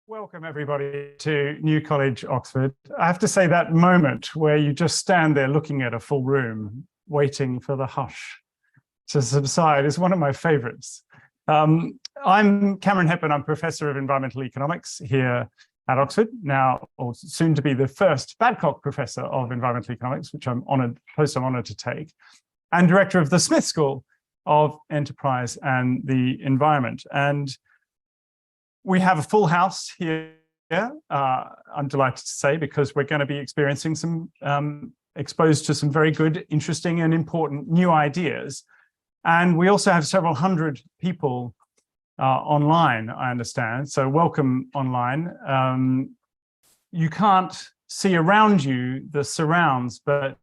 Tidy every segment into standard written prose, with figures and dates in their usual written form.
Welcome everybody to New College, Oxford. I have to say that moment where you just stand there looking at a full room, waiting for the hush to subside is one of my favorites. I'm Cameron Hepburn. I'm Professor of Environmental Economics here at Oxford, now or soon to be the first Badcock Professor of Environmental Economics, which I'm honored to take, and Director of the Smith School of Enterprise and the Environment. And we have a full house here, I'm delighted to say, because we're going to be experiencing some, exposed to some very good, interesting and important new ideas. And we also have several hundred people online, I understand. So welcome online. You can't see around you the surrounds, but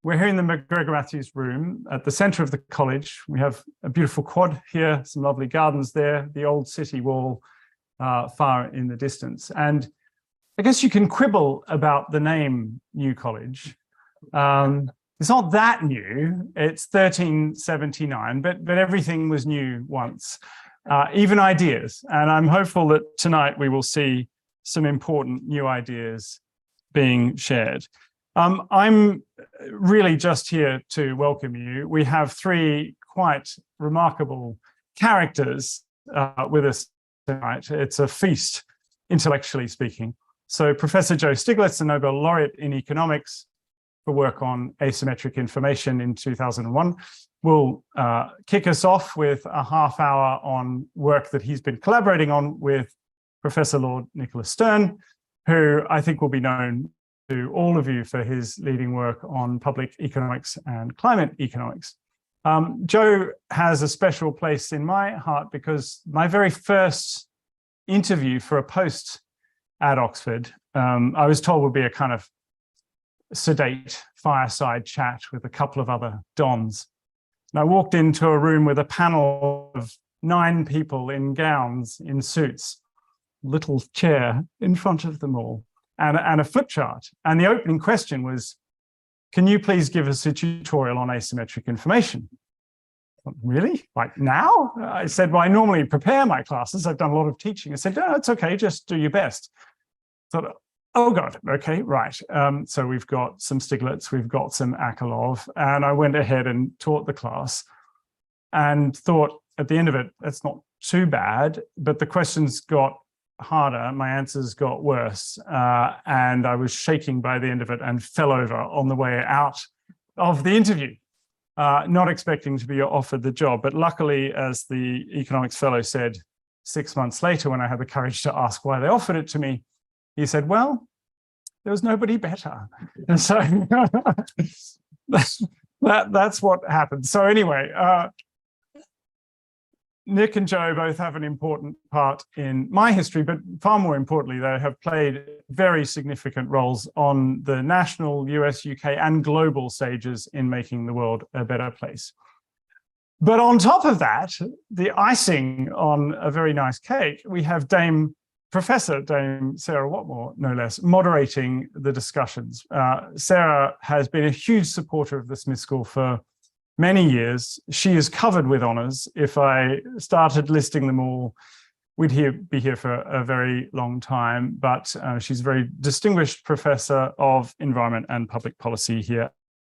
we're here in the McGregor-Matthews room at the center of the college. We have a beautiful quad here, some lovely gardens there, the old city wall far in the distance. And I guess you can quibble about the name New College. It's not that new, it's 1379, but everything was new once, even ideas. And I'm hopeful that tonight we will see some important new ideas being shared. I'm really just here to welcome you. We have three quite remarkable characters with us tonight. It's a feast, intellectually speaking. So Professor Joseph Stiglitz, a Nobel laureate in economics for work on asymmetric information in 2001, will kick us off with a half hour on work that he's been collaborating on with Professor Lord Nicholas Stern, who I think will be known to all of you for his leading work on public economics and climate economics. Joe has a special place in my heart because my very first interview for a post at Oxford, I was told would be a kind of sedate fireside chat with a couple of other dons. And I walked into a room with a panel of 9 people in gowns, in suits, little chair in front of them all, and a flip chart. And the opening question was, can you please give us a tutorial on asymmetric information? Really? Like now? I said, well, I normally prepare my classes. I've done a lot of teaching. I said, no, it's okay, just do your best. I thought, oh God, okay, right. So we've got some Stiglitz, we've got some Akerlof, and I went ahead and taught the class and thought at the end of it, that's not too bad, but the questions got harder, my answers got worse, and I was shaking by the end of it and fell over on the way out of the interview. Not expecting to be offered the job, but luckily, as the economics fellow said 6 months later, when I had the courage to ask why they offered it to me, he said, well, there was nobody better. And so that's what happened. So anyway, Nick and Joe both have an important part in my history, but far more importantly, they have played very significant roles on the national, US, UK, and global stages in making the world a better place. But on top of that, the icing on a very nice cake, we have Professor Dame Sarah Whatmore, no less, moderating the discussions. Sarah has been a huge supporter of the Smith School for many years. She is covered with honors. If I started listing them all, we'd be here for a very long time, but she's a very distinguished professor of environment and public policy here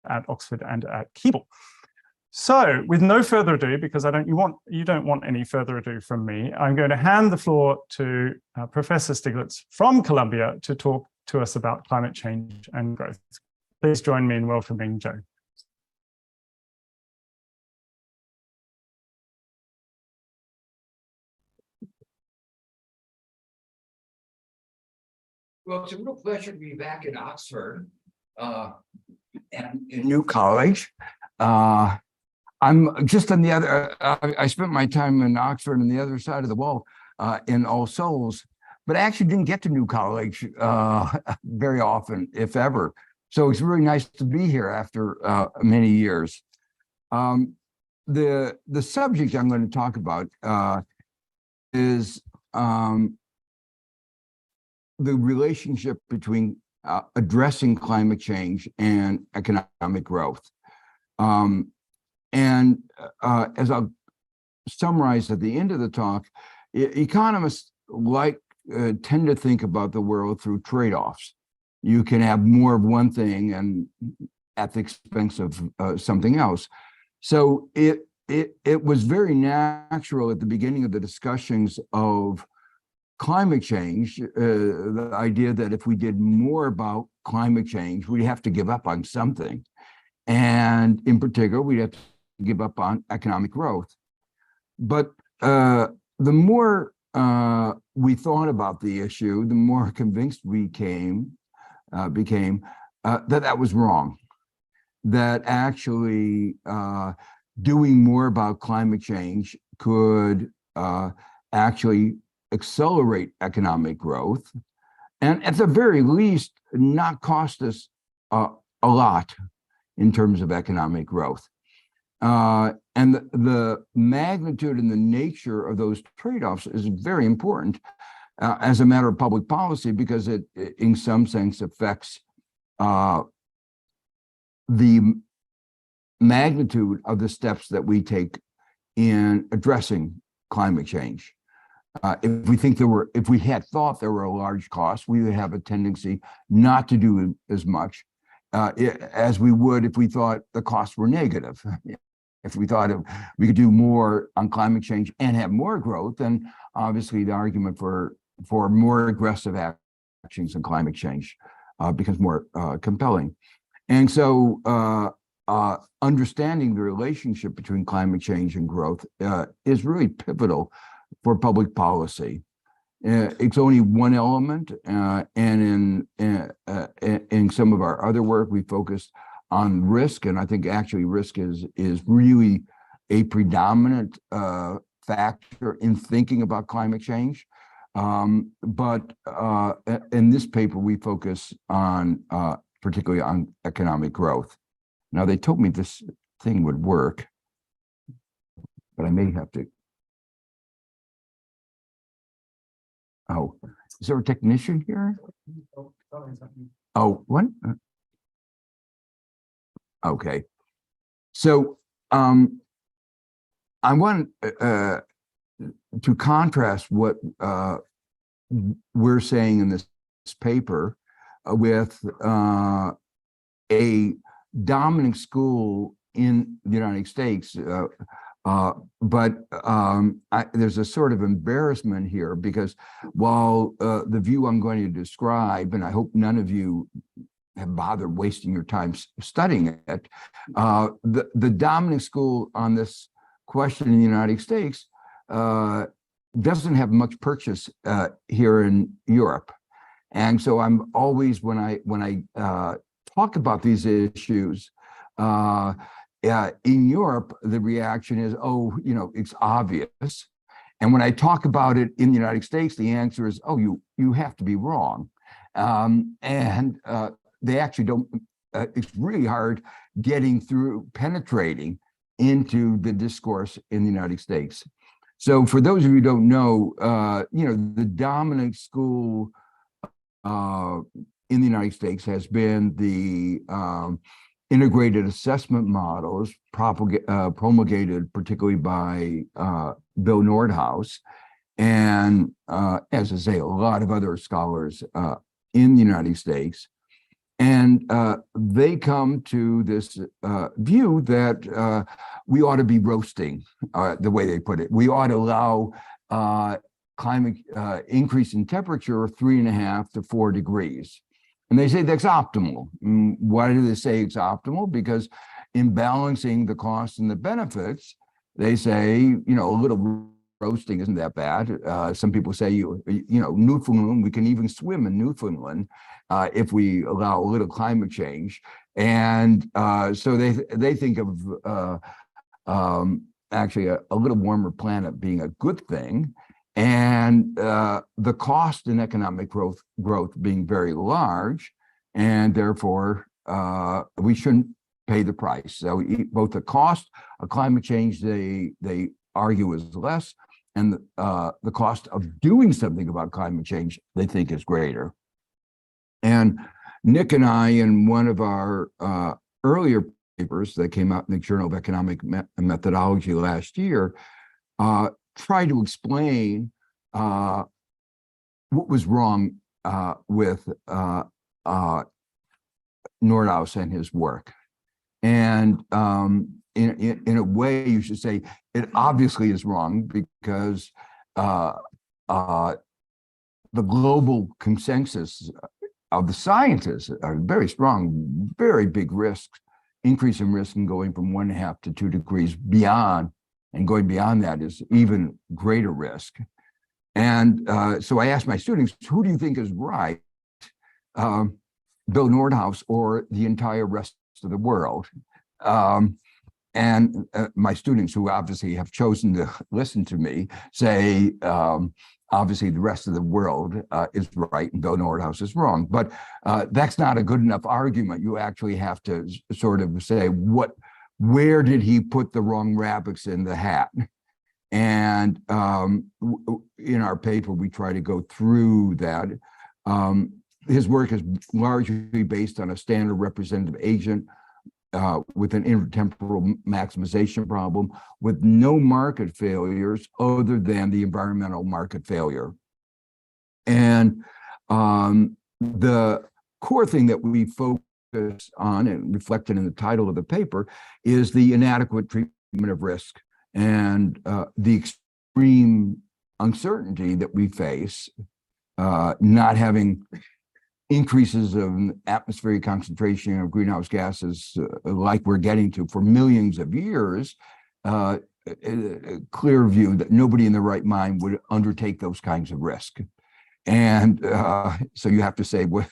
at Oxford and at Keble. So with no further ado, because you don't want any further ado from me, I'm going to hand the floor to Professor Stiglitz from Columbia to talk to us about climate change and growth. Please join me in welcoming Joe. Well, it's a real pleasure to be back in Oxford and in New College. I'm just on the other, I spent my time in Oxford on the other side of the wall in All Souls, but I actually didn't get to New College very often, if ever. So it's really nice to be here after many years. The subject I'm going to talk about is the relationship between addressing climate change and economic growth. And as I'll summarize at the end of the talk, economists like tend to think about the world through trade-offs. You can have more of one thing and at the expense of something else. So it was very natural at the beginning of the discussions of climate change, the idea that if we did more about climate change, we'd have to give up on something. And in particular, we'd have to give up on economic growth. But the more we thought about the issue, the more convinced we became that was wrong. That actually doing more about climate change could actually accelerate economic growth, and at the very least, not cost us a lot in terms of economic growth. And the magnitude and the nature of those trade-offs is very important as a matter of public policy, because it in some sense affects the magnitude of the steps that we take in addressing climate change. If we had thought there were a large cost, we would have a tendency not to do as much as we would if we thought the costs were negative. If we thought we could do more on climate change and have more growth, then obviously the argument for more aggressive actions on climate change becomes more compelling. And so understanding the relationship between climate change and growth is really pivotal for public policy. It's only one element, and in some of our other work, we focused on risk, and I think actually risk is really a predominant factor in thinking about climate change. But in this paper, we focus on particularly on economic growth. Now, they told me this thing would work, but I may have to. Oh, is there a technician here? Oh, what? Okay. So I want to contrast what we're saying in this paper with a dominant school in the United States. But there's a sort of embarrassment here, because while the view I'm going to describe, and I hope none of you have bothered wasting your time studying it, the dominant school on this question in the United States doesn't have much purchase here in Europe. And so I'm always, when I talk about these issues, in Europe, the reaction is, oh, it's obvious. And when I talk about it in the United States, the answer is, oh, you have to be wrong. And they actually don't, it's really hard penetrating into the discourse in the United States. So for those of you who don't know, the dominant school in the United States has been the integrated assessment models promulgated particularly by Bill Nordhaus, and as I say, a lot of other scholars in the United States. And they come to this view that we ought to be roasting, the way they put it. We ought to allow climate increase in temperature of 3.5 to 4 degrees. And they say that's optimal. Why do they say it's optimal? Because in balancing the costs and the benefits, they say, a little roasting isn't that bad. Some people say, Newfoundland, we can even swim in Newfoundland if we allow a little climate change. And so they think of actually a little warmer planet being a good thing, and the cost in economic growth being very large, and therefore we shouldn't pay the price. So both the cost of climate change, they argue, is less, and the cost of doing something about climate change, they think, is greater. And Nick and I, in one of our earlier papers that came out in the Journal of Economic Methodology last year, try to explain what was wrong with Nordhaus and his work. And in a way, you should say it obviously is wrong because the global consensus of the scientists are very strong, very big risks, increase in risk in going from 1.5 to 2 degrees beyond, and going beyond that is even greater risk. And so I asked my students, who do you think is right, Bill Nordhaus or the entire rest of the world? And my students, who obviously have chosen to listen to me, say, obviously the rest of the world is right and Bill Nordhaus is wrong. But that's not a good enough argument. You actually have to sort of say, where did he put the wrong rabbits in the hat? And in our paper, we try to go through that. His work is largely based on a standard representative agent with an intertemporal maximization problem with no market failures other than the environmental market failure. And the core thing that we focus on, and reflected in the title of the paper, is the inadequate treatment of risk and the extreme uncertainty that we face, not having increases of atmospheric concentration of greenhouse gases like we're getting to for millions of years, a clear view that nobody in their right mind would undertake those kinds of risk. And so you have to say, well,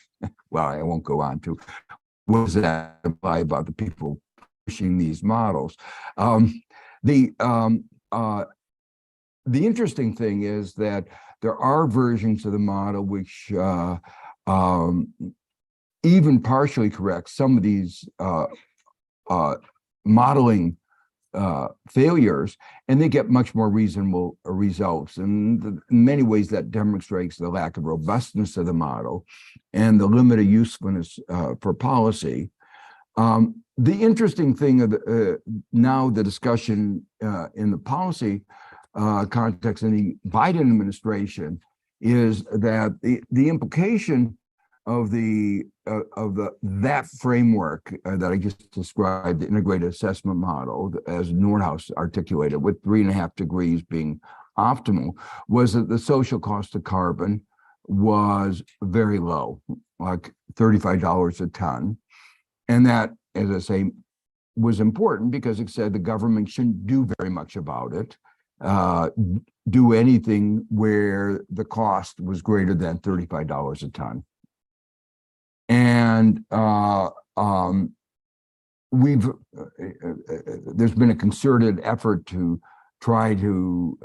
I won't go on to, what does that imply about the people pushing these models? The interesting thing is that there are versions of the model which even partially correct some of these modeling failures, and they get much more reasonable results. And in many ways, that demonstrates the lack of robustness of the model and the limited usefulness for policy. The interesting thing of now the discussion in the policy context in the Biden administration is that the implication of that framework that I just described, the integrated assessment model, as Nordhaus articulated, with 3.5 degrees being optimal, was that the social cost of carbon was very low, like $35 a ton. And that, as I say, was important because it said the government shouldn't do very much about it, do anything where the cost was greater than $35 a ton. And there's been a concerted effort to try to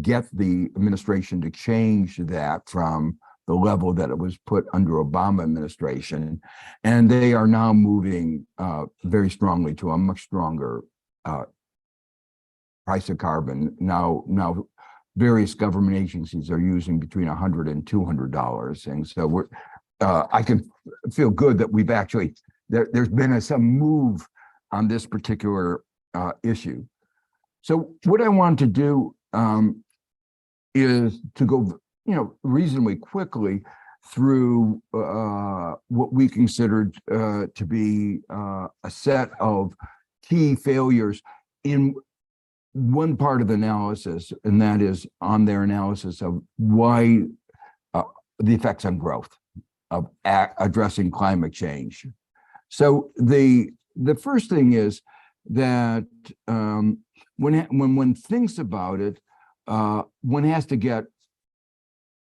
get the administration to change that from the level that it was put under Obama administration. And they are now moving very strongly to a much stronger price of carbon. Now various government agencies are using between $100 and $200. And so I can feel good that we've actually, there's been some move on this particular issue. So what I want to do is to go, reasonably quickly through what we considered to be a set of key failures in one part of the analysis, and that is on their analysis of why the effects on growth of addressing climate change. So the first thing is that when one thinks about it, one has to get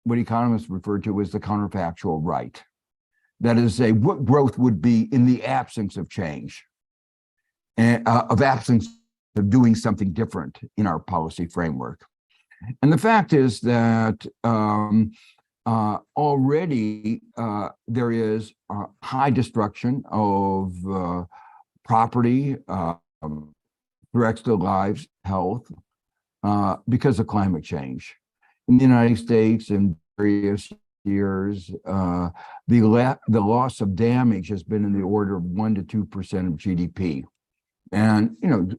what economists refer to as the counterfactual right. That is, say, what growth would be in the absence of change, and of absence of doing something different in our policy framework. And the fact is that already there is high destruction of property, threats to lives, health, because of climate change. In the United States, in various years, the loss of damage has been in the order of 1 to 2% of GDP. And,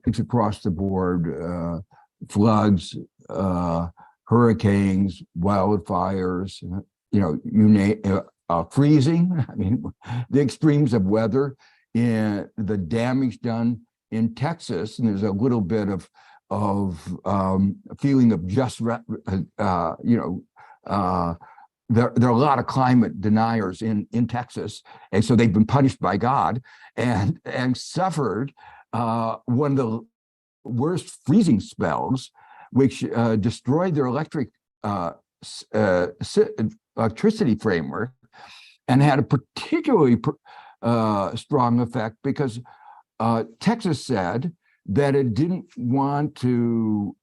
it's across the board, floods, hurricanes, wildfires, you name freezing. I mean, the extremes of weather, and the damage done in Texas, and there's a little bit of feeling of just, there are a lot of climate deniers in Texas, and so they've been punished by God and suffered one of the worst freezing spells, which destroyed their electricity framework, and had a particularly strong effect because Texas said that it didn't want to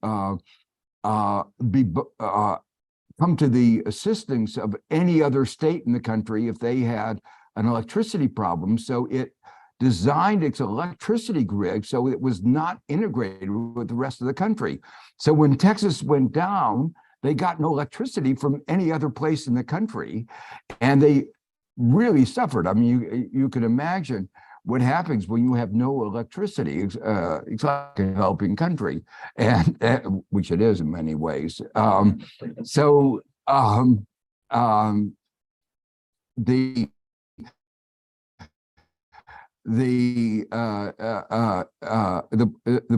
come to the assistance of any other state in the country if they had an electricity problem. So it designed its electricity grid so it was not integrated with the rest of the country. So when Texas went down, they got no electricity from any other place in the country, and they really suffered. I mean, you can imagine what happens when you have no electricity. It's like a developing country, and which it is in many ways. The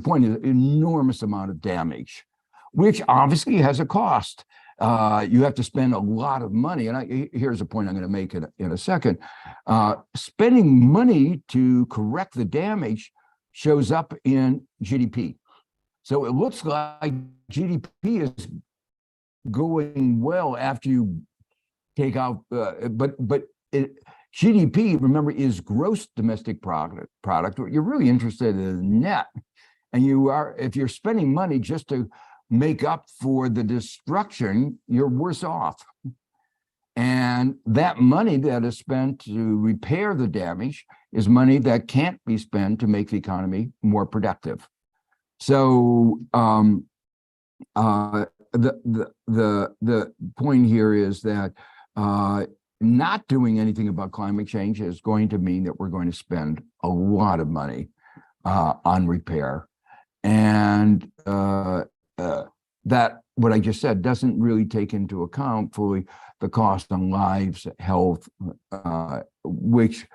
point is enormous amount of damage, which obviously has a cost. You have to spend a lot of money, and here's a point I'm going to make in a second. Spending money to correct the damage shows up in GDP. So it looks like GDP is going well after you take out, GDP, remember, is gross domestic product. You're really interested in net, and if you're spending money just to make up for the destruction, you're worse off. And that money that is spent to repair the damage is money that can't be spent to make the economy more productive. So the point here is that not doing anything about climate change is going to mean that we're going to spend a lot of money on repair. And that, what I just said, doesn't really take into account fully the cost on lives, health, which,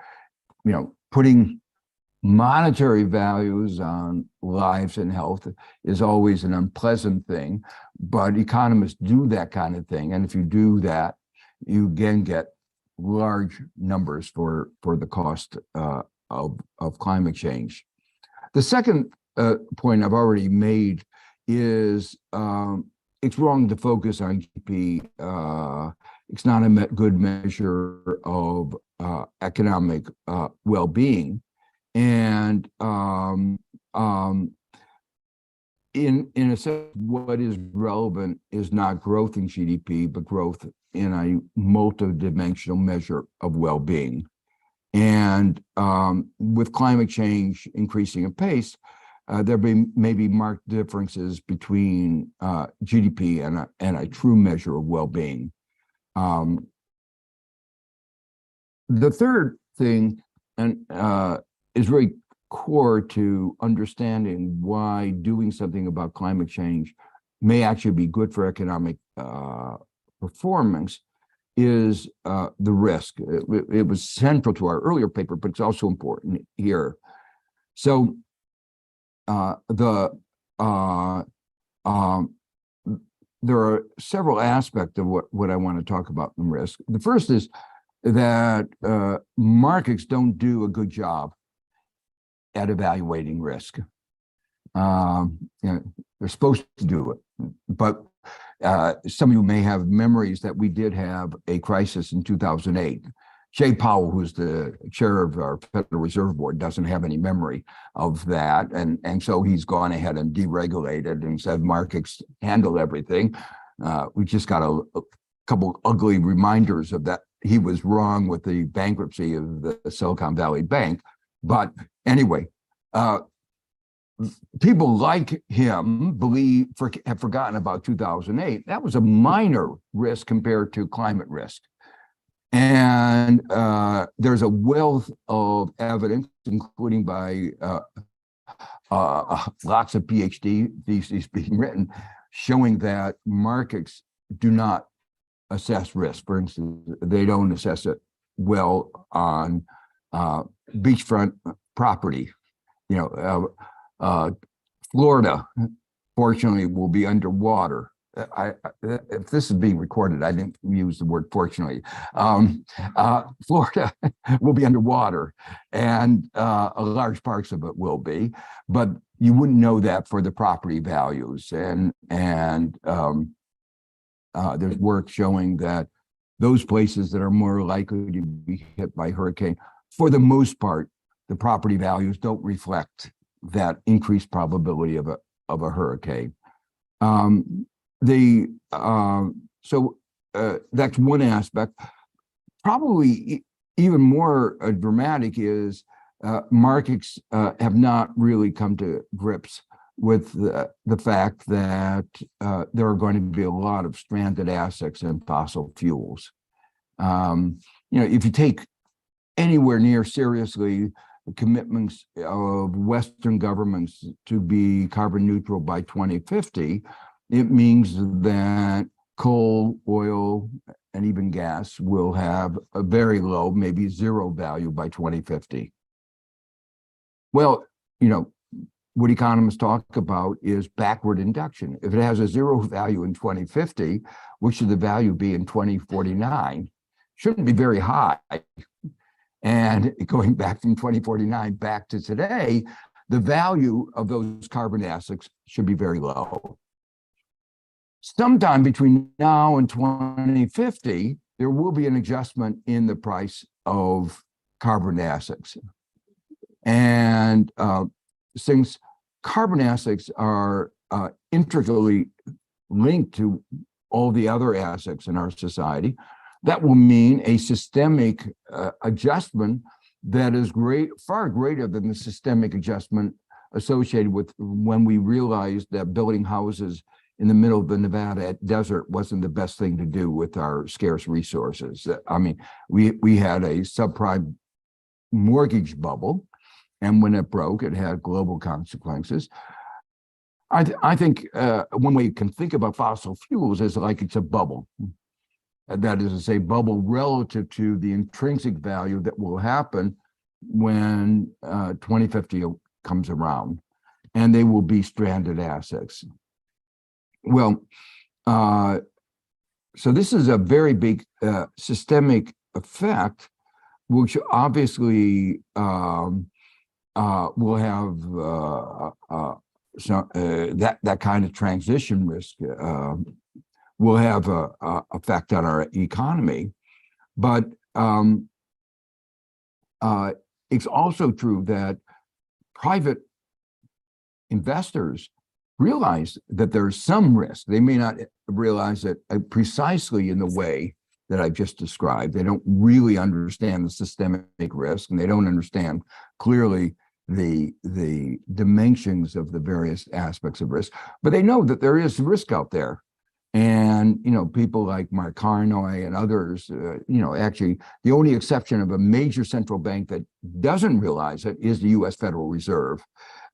putting monetary values on lives and health is always an unpleasant thing, but economists do that kind of thing. And if you do that, you again get large numbers for the cost of climate change. The second point I've already made is it's wrong to focus on GDP. It's not a good measure of economic well-being. And in a sense, what is relevant is not growth in GDP, but growth in a multidimensional measure of well-being. And with climate change increasing at pace, there may be marked differences between GDP and a true measure of well-being. The third thing is really core to understanding why doing something about climate change may actually be good for economic performance is the risk. It was central to our earlier paper, but it's also important here. So there are several aspects of what I want to talk about in risk. The first is that markets don't do a good job at evaluating risk. They're supposed to do it, but some of you may have memories that we did have a crisis in 2008. Jay Powell, who's the chair of our Federal Reserve Board, doesn't have any memory of that. And so he's gone ahead and deregulated and said markets handle everything. We just got a couple ugly reminders of that. He was wrong with the bankruptcy of the Silicon Valley Bank. But anyway, people like him have forgotten about 2008. That was a minor risk compared to climate risk. And there's a wealth of evidence, including by lots of PhD theses being written, showing that markets do not assess risk. For instance, they don't assess it well on beachfront property. Florida, fortunately, will be underwater. If this is being recorded, I didn't use the word fortunately. Florida will be underwater, and large parts of it will be, but you wouldn't know that for the property values. And there's work showing that those places that are more likely to be hit by hurricane, for the most part, the property values don't reflect that increased probability of a hurricane. That's one aspect. Probably even more dramatic is markets have not really come to grips with the fact that there are going to be a lot of stranded assets in fossil fuels. If you take anywhere near seriously the commitments of Western governments to be carbon neutral by 2050, it means that coal, oil, and even gas will have a very low, maybe zero value by 2050. Well, what economists talk about is backward induction. If it has a zero value in 2050, what should the value be in 2049? Shouldn't be very high. And going back from 2049 back to today, the value of those carbon assets should be very low. Sometime between now and 2050, there will be an adjustment in the price of carbon assets. And since carbon assets are intricately linked to all the other assets in our society, that will mean a systemic adjustment that is far greater than the systemic adjustment associated with when we realized that building houses in the middle of the Nevada desert wasn't the best thing to do with our scarce resources. I mean, we had a subprime mortgage bubble, and when it broke, it had global consequences. I think one way you can think about fossil fuels is like it's a bubble. That is to say, bubble relative to the intrinsic value that will happen when 2050 comes around, and they will be stranded assets. Well, so this is a very big systemic effect, which obviously will have that kind of transition risk will have a effect on our economy. But it's also true that private investors realize that there's some risk. They may not realize it precisely in the way that I've just described. They don't really understand the systemic risk, and they don't understand clearly the dimensions of the various aspects of risk, but they know that there is risk out there. And, people like Mark Carnoy and others, actually the only exception of a major central bank that doesn't realize it is the US Federal Reserve.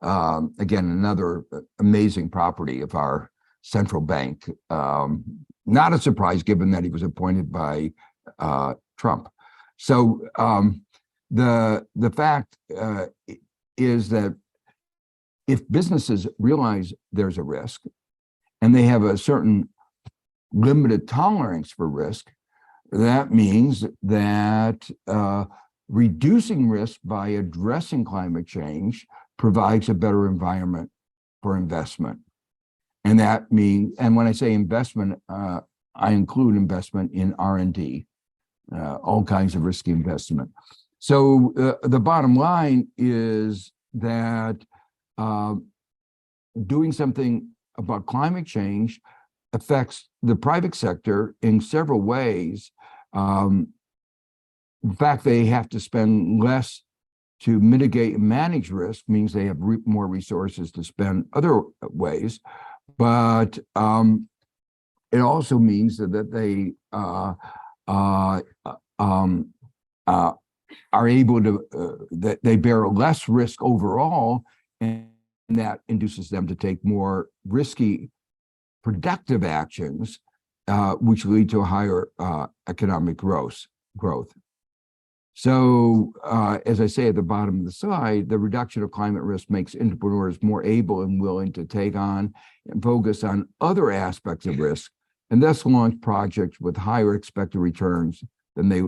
Again, another amazing property of our central bank. Not a surprise given that he was appointed by Trump. So the fact is that if businesses realize there's a risk and they have a certain limited tolerance for risk, that means that reducing risk by addressing climate change provides a better environment for investment. And that means, and when I say investment, I include investment in R&D, all kinds of risky investment. So the bottom line is that doing something about climate change affects the private sector in several ways. In fact, they have to spend less to mitigate and manage risk, means they have more resources to spend other ways. But it also means that they are able to, that they bear less risk overall, and that induces them to take more risky productive actions, which lead to a higher economic growth. So, as I say at the bottom of the slide, the reduction of climate risk makes entrepreneurs more able and willing to take on and focus on other aspects of risk, and thus launch projects with higher expected returns than they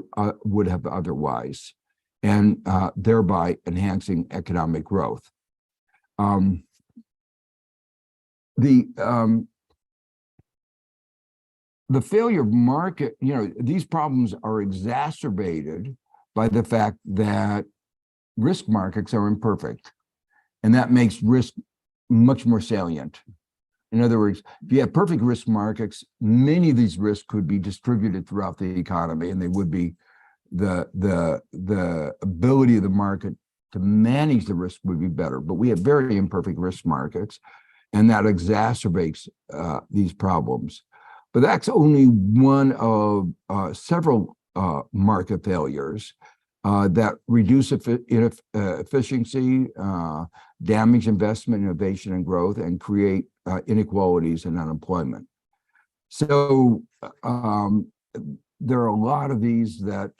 would have otherwise, and thereby enhancing economic growth. The failure of market, these problems are exacerbated by the fact that risk markets are imperfect, and that makes risk much more salient. In other words, if you have perfect risk markets, many of these risks could be distributed throughout the economy, and they would be the ability of the market to manage the risk would be better. But we have very imperfect risk markets, and that exacerbates these problems. But that's only one of several market failures that reduce efficiency, damage investment, innovation, and growth, and create inequalities and unemployment. So there are a lot of these that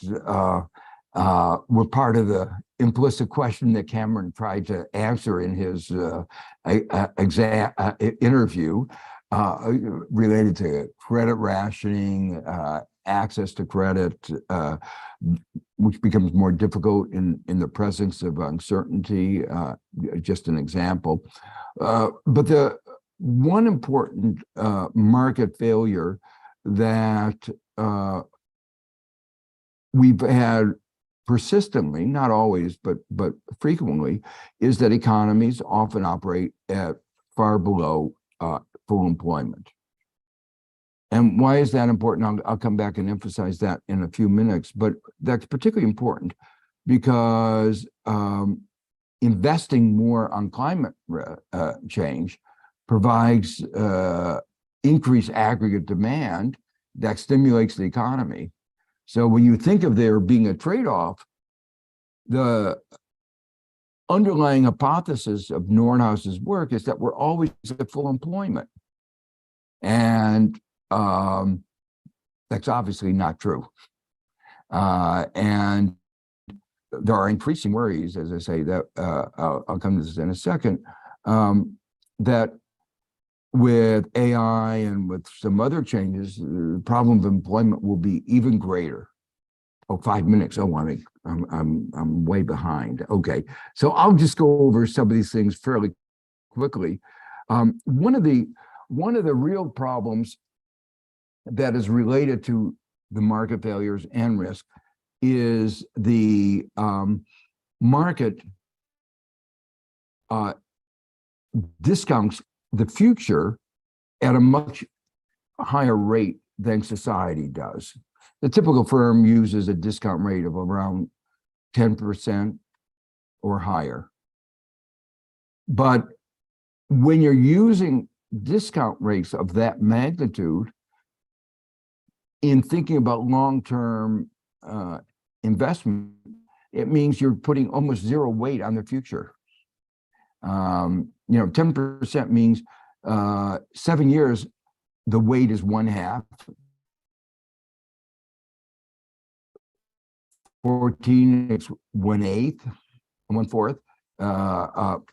were part of the implicit question that Cameron tried to answer in his interview related to credit rationing, access to credit, which becomes more difficult in the presence of uncertainty, just an example. But the one important market failure that we've had persistently, not always, but frequently, is that economies often operate at far below full employment. And why is that important? I'll come back and emphasize that in a few minutes, but that's particularly important because investing more on climate change provides increased aggregate demand that stimulates the economy. So when you think of there being a trade-off, the underlying hypothesis of Nordhaus's work is that we're always at full employment. And that's obviously not true. And there are increasing worries, as I say, that I'll come to this in a second, that with AI and with some other changes, the problem of employment will be even greater. Oh, 5 minutes. Oh, I'm way behind. Okay, so I'll just go over some of these things fairly quickly. One of the real problems that is related to the market failures and risk is the market discounts the future at a much higher rate than society does. The typical firm uses a discount rate of around 10% or higher. But when you're using discount rates of that magnitude in thinking about long-term investment, it means you're putting almost zero weight on the future. 10% means 7 years, the weight is 1/2. 14, it's 1/8, 1/4,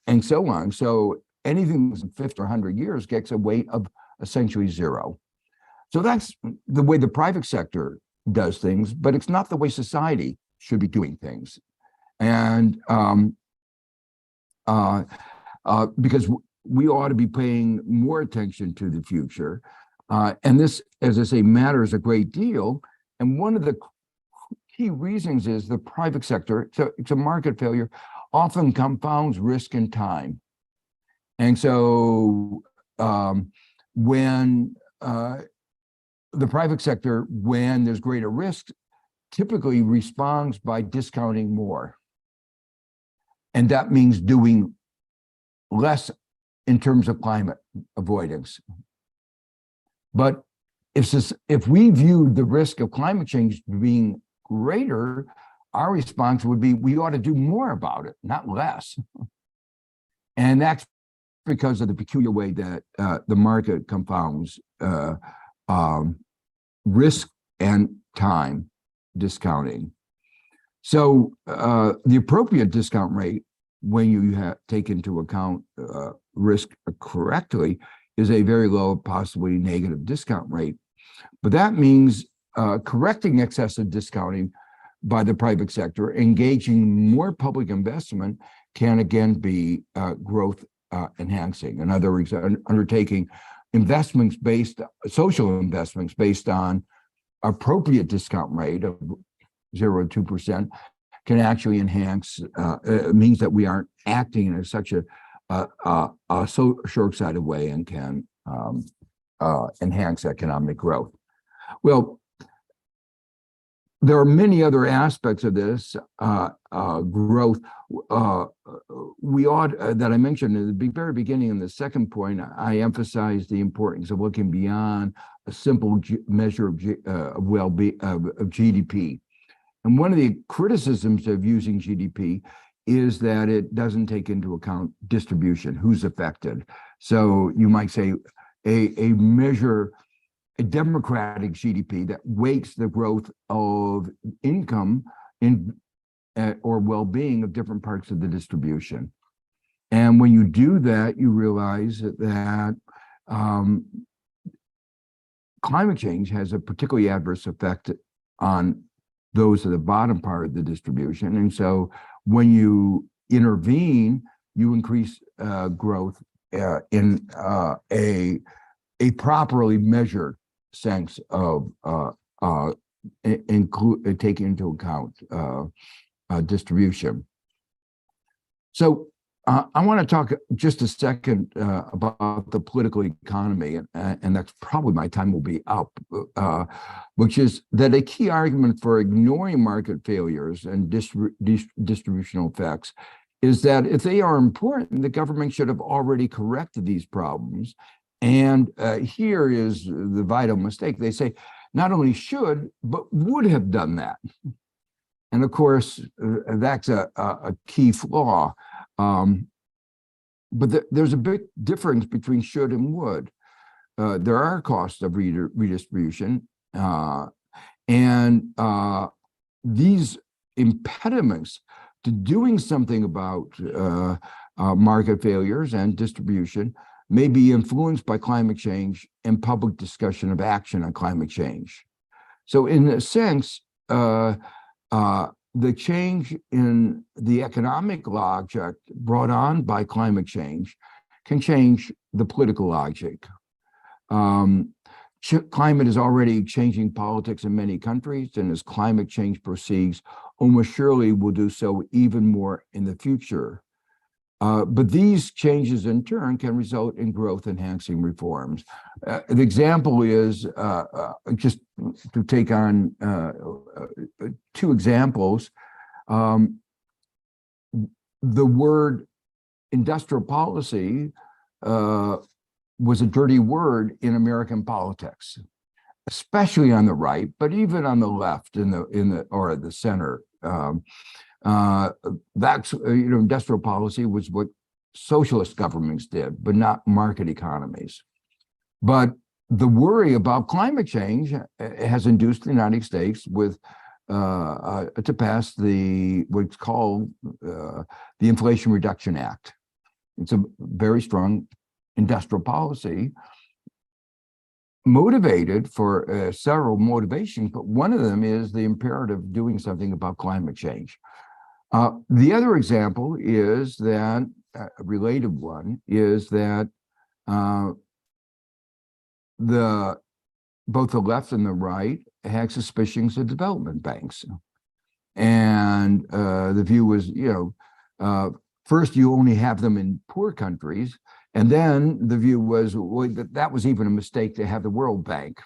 and so on. So anything that's 50 or 100 years gets a weight of essentially zero. So that's the way the private sector does things, but it's not the way society should be doing things. And because we ought to be paying more attention to the future. And this, as I say, matters a great deal. And one of the key reasons is the private sector, it's a market failure, often confounds risk and time. And so when the private sector, when there's greater risk, typically responds by discounting more. And that means doing less in terms of climate avoidance. But if we viewed the risk of climate change being greater, our response would be we ought to do more about it, not less. And that's because of the peculiar way that the market confounds risk and time discounting. So the appropriate discount rate, when you take into account risk correctly, is a very low, possibly negative discount rate. But that means correcting excessive discounting by the private sector, engaging more public investment, can again be growth enhancing. In other words, undertaking social investments based on appropriate discount rate of 0 to 2% can actually enhance, means that we aren't acting in such a short-sighted way and can enhance economic growth. Well, there are many other aspects of this growth. We ought, that I mentioned at the very beginning in the second point, I emphasized the importance of looking beyond a simple measure of well-being of GDP. And one of the criticisms of using GDP is that it doesn't take into account distribution, who's affected. So you might say a democratic GDP that weights the growth of income or well-being of different parts of the distribution. And when you do that, you realize that climate change has a particularly adverse effect on those at the bottom part of the distribution. And so when you intervene, you increase growth in a properly measured sense of taking into account distribution. So I want to talk just a second about the political economy, and that's probably my time will be up, which is that a key argument for ignoring market failures and distributional effects is that if they are important, the government should have already corrected these problems. And here is the vital mistake. They say not only should, but would have done that. And of course, that's a key flaw. But there's a big difference between should and would. There are costs of redistribution, and these impediments to doing something about market failures and distribution may be influenced by climate change and public discussion of action on climate change. So in a sense, the change in the economic logic brought on by climate change can change the political logic. Climate is already changing politics in many countries, and as climate change proceeds, almost surely will do so even more in the future. But these changes in turn can result in growth-enhancing reforms. The example is, just to take on two examples, the word industrial policy was a dirty word in American politics, especially on the right, but even on the left or the center. That's industrial policy was what socialist governments did, but not market economies. But the worry about climate change has induced the United States to pass what's called the Inflation Reduction Act. It's a very strong industrial policy, motivated for several motivations, but one of them is the imperative of doing something about climate change. The other example is that, a related one, is that both the left and the right had suspicions of development banks. And the view was, first you only have them in poor countries, and then the view was that was even a mistake to have the World Bank.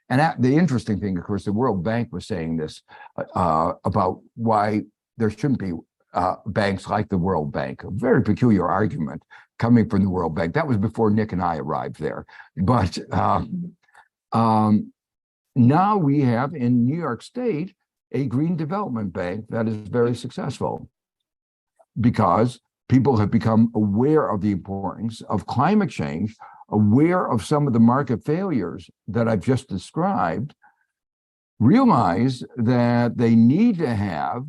And the interesting thing, of course, the World Bank was saying this about why there shouldn't be banks like the World Bank. A very peculiar argument coming from the World Bank. That was before Nick and I arrived there. But now we have in New York State a green development bank that is very successful because people have become aware of the importance of climate change, aware of some of the market failures that I've just described, realize that they need to have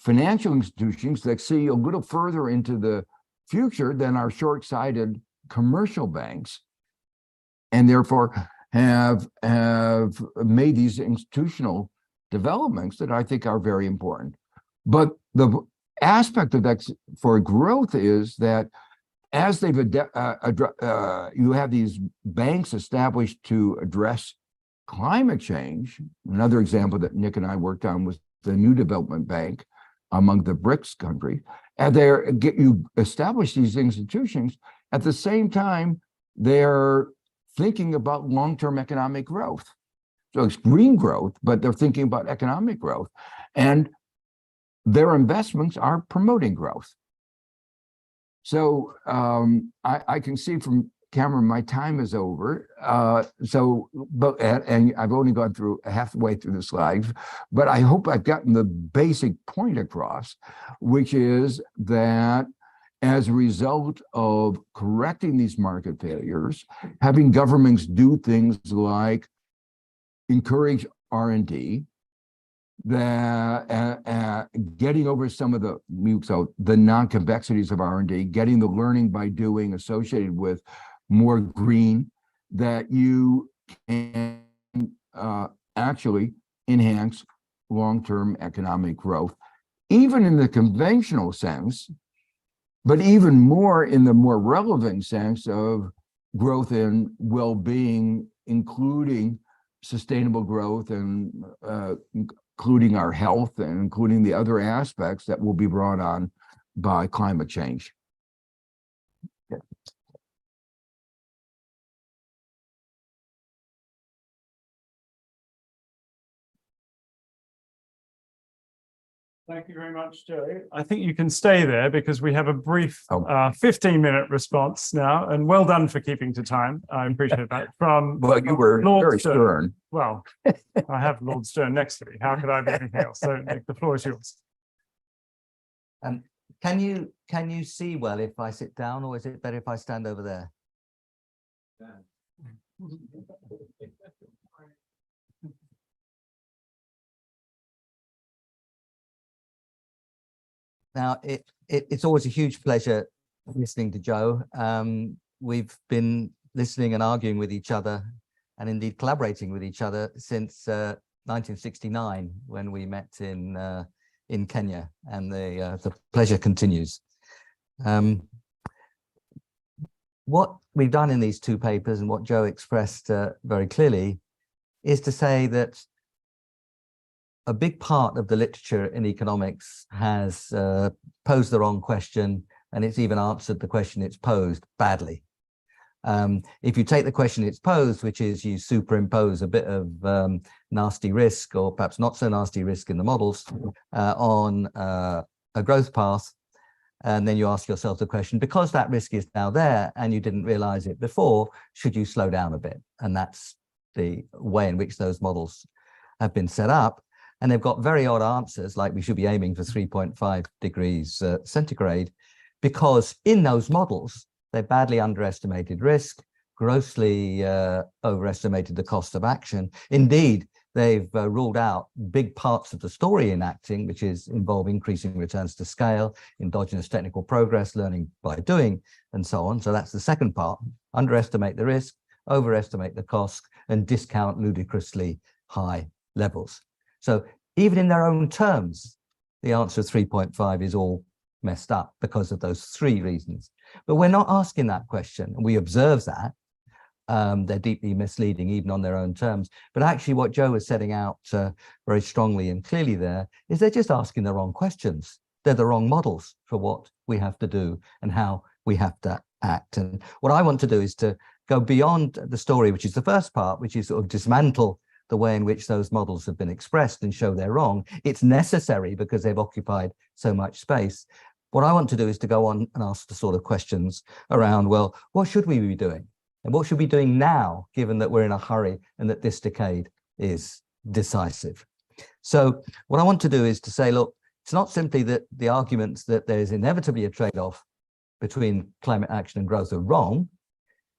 financial institutions that see a little further into the future than our short-sighted commercial banks, and therefore have made these institutional developments that I think are very important. But the aspect of that for growth is that as they've you have these banks established to address climate change. Another example that Nick and I worked on was the New Development Bank among the BRICS countries. And you establish these institutions at the same time they're thinking about long-term economic growth. So it's green growth, but they're thinking about economic growth. And their investments are promoting growth. So I can see from Cameron, my time is over. And I've only gone through halfway through the slides, but I hope I've gotten the basic point across, which is that as a result of correcting these market failures, having governments do things like encourage R&D, getting over some of the non-convexities of R&D, getting the learning by doing associated with more green, that you can actually enhance long-term economic growth, even in the conventional sense, but even more in the more relevant sense of growth in well-being, including sustainable growth and including our health and including the other aspects that will be brought on by climate change. Yeah. Thank you very much, Joe. I think you can stay there because we have a brief 15-minute response now, and well done for keeping to time. I appreciate that. From well, you were Lord very Stern. stern. Well, I have Lord Stern next to me. How could I be anything else? So Nick, the floor is yours. Can you see well if I sit down, or is it better if I stand over there? Now, it's always a huge pleasure listening to Joe. We've been listening and arguing with each other, and indeed collaborating with each other since 1969, when we met in Kenya, and the pleasure continues. What we've done in these two papers, and what Joe expressed very clearly, is to say that a big part of the literature in economics has posed the wrong question, and it's even answered the question it's posed badly. If you take the question it's posed, which is you superimpose a bit of nasty risk, or perhaps not so nasty risk in the models, on a growth path, and then you ask yourself the question, because that risk is now there and you didn't realize it before, should you slow down a bit? And that's the way in which those models have been set up. And they've got very odd answers, like we should be aiming for 3.5 degrees centigrade, because in those models, they badly underestimated risk, grossly overestimated the cost of action. Indeed, they've ruled out big parts of the story in acting, which is involve increasing returns to scale, endogenous technical progress, learning by doing, and so on. So that's the second part: underestimate the risk, overestimate the cost, and discount ludicrously high levels. So even in their own terms, the answer 3.5 is all messed up because of those three reasons. But we're not asking that question, and we observe that. They're deeply misleading even on their own terms. But actually what Joe was setting out very strongly and clearly there is they're just asking the wrong questions. They're the wrong models for what we have to do and how we have to act. And what I want to do is to go beyond the story, which is the first part, which is sort of dismantle the way in which those models have been expressed and show they're wrong. It's necessary because they've occupied so much space. What I want to do is to go on and ask the sort of questions around, well, what should we be doing? And what should we be doing now, given that we're in a hurry and that this decade is decisive? So what I want to do is to say, look, It's not simply that the arguments that there is inevitably a trade-off between climate action and growth are wrong.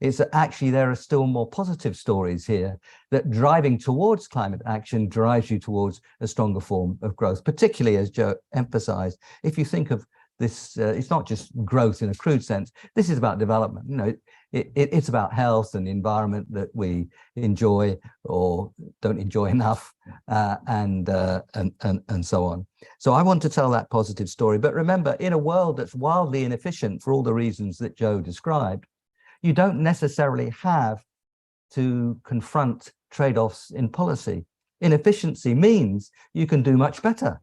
It's that actually there are still more positive stories here, that driving towards climate action drives you towards a stronger form of growth, particularly, as Joe emphasized, if you think of this, it's not just growth in a crude sense. This is about development. You know, it's about health and the environment that we enjoy or don't enjoy enough, and so on. So I want to tell that positive story. But remember, in a world that's wildly inefficient for all the reasons that Joe described, you don't necessarily have to confront trade-offs in policy. Inefficiency means you can do much better.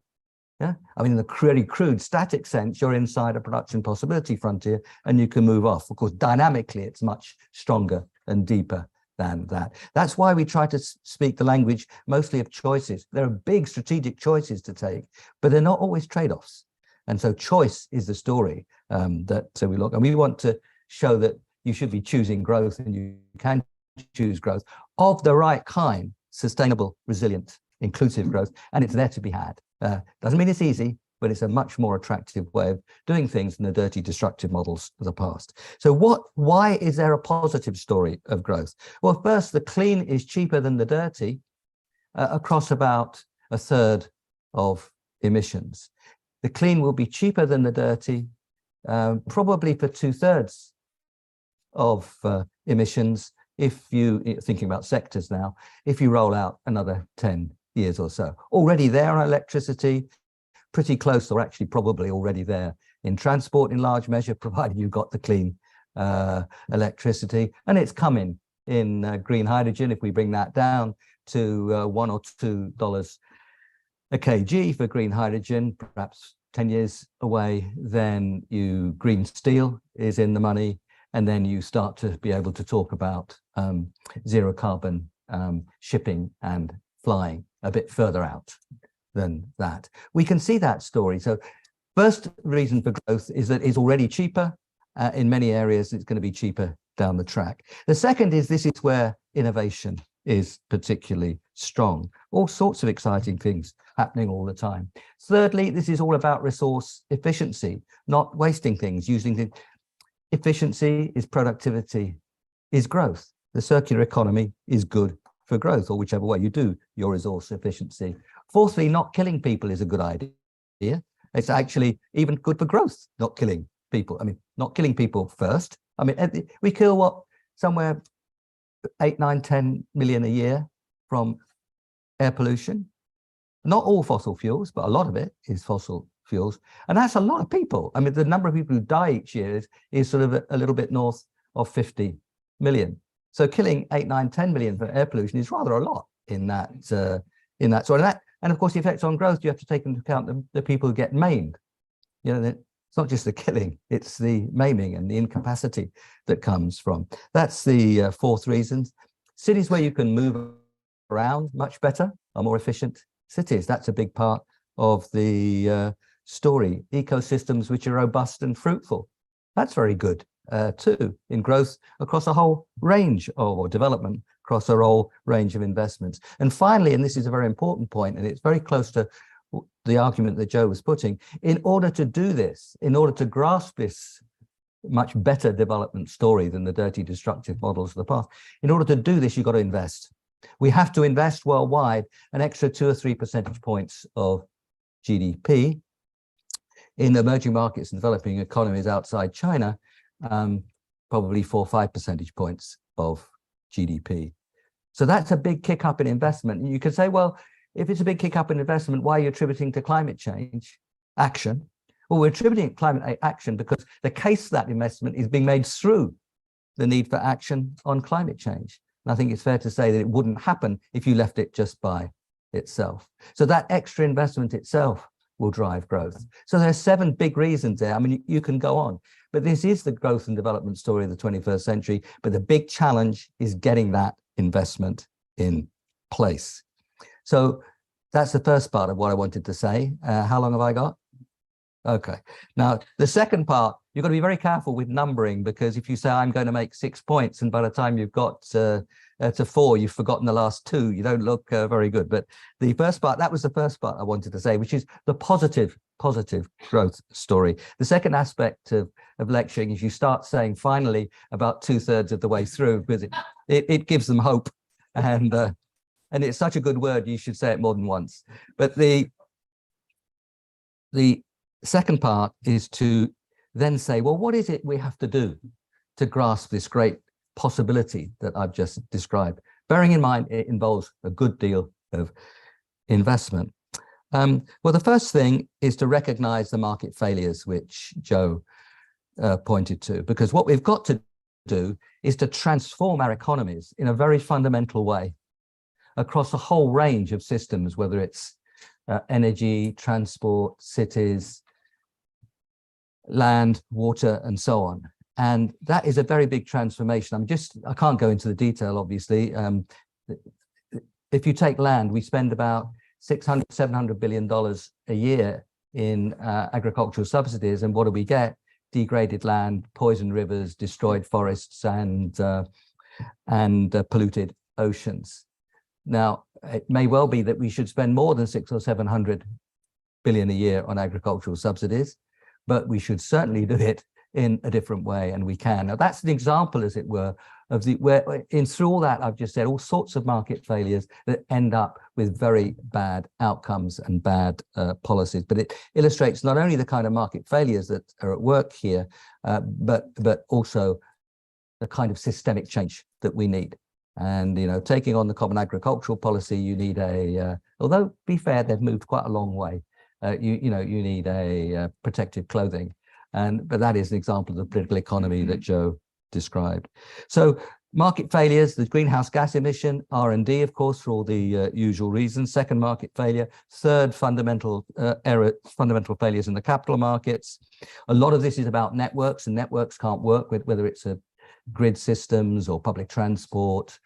Yeah, I mean, in the really crude static sense, you're inside a production possibility frontier and you can move off. Of course, dynamically, it's much stronger and deeper than that. That's why we try to speak the language mostly of choices. There are big strategic choices to take, but they're not always trade-offs. And so choice is the story that we look, and we want to show that you should be choosing growth, and you can choose growth of the right kind, sustainable, resilient, inclusive growth, and it's there to be had. Doesn't mean it's easy, but it's a much more attractive way of doing things than the dirty, destructive models of the past. So why is there a positive story of growth? Well, first, the clean is cheaper than the dirty across about a third of emissions. The clean will be cheaper than the dirty, probably for 2/3 of emissions, if thinking about sectors now, if you roll out another 10 years or so. Already there on electricity, pretty close, or actually probably already there in transport in large measure, provided you've got the clean electricity. And it's coming in green hydrogen. If we bring that down to $1 or $2 a kg for green hydrogen, perhaps 10 years away, then green steel is in the money. And then you start to be able to talk about zero carbon shipping and flying a bit further out than that. We can see that story. So first reason for growth is that it's already cheaper. In many areas, it's going to be cheaper down the track. The second is this is where innovation is particularly strong. All sorts of exciting things happening all the time. Thirdly, this is all about resource efficiency, not wasting things, using things. Efficiency is productivity, is growth. The circular economy is good for growth, or whichever way you do your resource efficiency. Fourthly, not killing people is a good idea. It's actually even good for growth, not killing people. I mean, not killing people first. I mean, we kill what, somewhere 8, 9, 10 million a year from air pollution. Not all fossil fuels, but a lot of it is fossil fuels. And that's a lot of people. I mean, the number of people who die each year is sort of a little bit north of 50 million. So killing 8, 9, 10 million for air pollution is rather a lot in that sort of that. And of course, the effects on growth, you have to take into account the people who get maimed. You know, it's not just the killing, it's the maiming and the incapacity that comes from. That's the fourth reason. Cities where you can move around much better are more efficient cities. That's a big part of the story. Ecosystems which are robust and fruitful. That's very good too, in growth across a whole range or development across a whole range of investments. And finally, and this is a very important point, and it's very close to the argument that Joe was putting, in order to do this, in order to grasp this much better development story than the dirty, destructive models of the past, in order to do this, you've got to invest. We have to invest worldwide an extra 2 or 3 percentage points of GDP. In emerging markets and developing economies outside China, probably 4 or 5 percentage points of GDP. So that's a big kick up in investment. And you could say, well, if it's a big kick up in investment, why are you attributing to climate change action? Well, we're attributing climate action because the case for that investment is being made through the need for action on climate change. And I think it's fair to say that it wouldn't happen if you left it just by itself. So that extra investment itself will drive growth. So there's 7 big reasons there. I mean, you can go on, but this is the growth and development story of the 21st century. But the big challenge is getting that investment in place. So that's the first part of what I wanted to say. How long have I got? Okay. Now, the second part, you've got to be very careful with numbering, because if you say I'm going to make 6 points and by the time you've got to 4, you've forgotten the last 2, you don't look very good. But the first part, that was the first part I wanted to say, which is the positive positive growth story. The second aspect of lecturing is you start saying finally about 2/3 of the way through, because it gives them hope. And it's such a good word, you should say it more than once. But the second part is to then say, well, what is it we have to do to grasp this great possibility that I've just described? Bearing in mind, it involves a good deal of investment. Well, the first thing is to recognize the market failures, which Joe pointed to, because what we've got to do is to transform our economies in a very fundamental way across a whole range of systems, whether it's energy, transport, cities, land, water, and so on. And that is a very big transformation. I can't go into the detail, obviously. If you take land, we spend about $600, $700 billion a year in agricultural subsidies. And what do we get? Degraded land, poisoned rivers, destroyed forests, and polluted oceans. Now, it may well be that we should spend more than 600 or 700 billion a year on agricultural subsidies, but we should certainly do it in a different way, and we can. Now, that's an example, as it were, of through all that I've just said, all sorts of market failures that end up with very bad outcomes and bad policies. But it illustrates not only the kind of market failures that are at work here, but also the kind of systemic change that we need. And, you know, taking on the common agricultural policy, you need although, be fair, they've moved quite a long way. You need a protective clothing. But that is an example of the political economy that Joe described. So market failures, the greenhouse gas emission, R&D, of course, for all the usual reasons. Second, market failure. Third, fundamental failures in the capital markets. A lot of this is about networks, and networks can't work with whether it's a grid systems or public transport,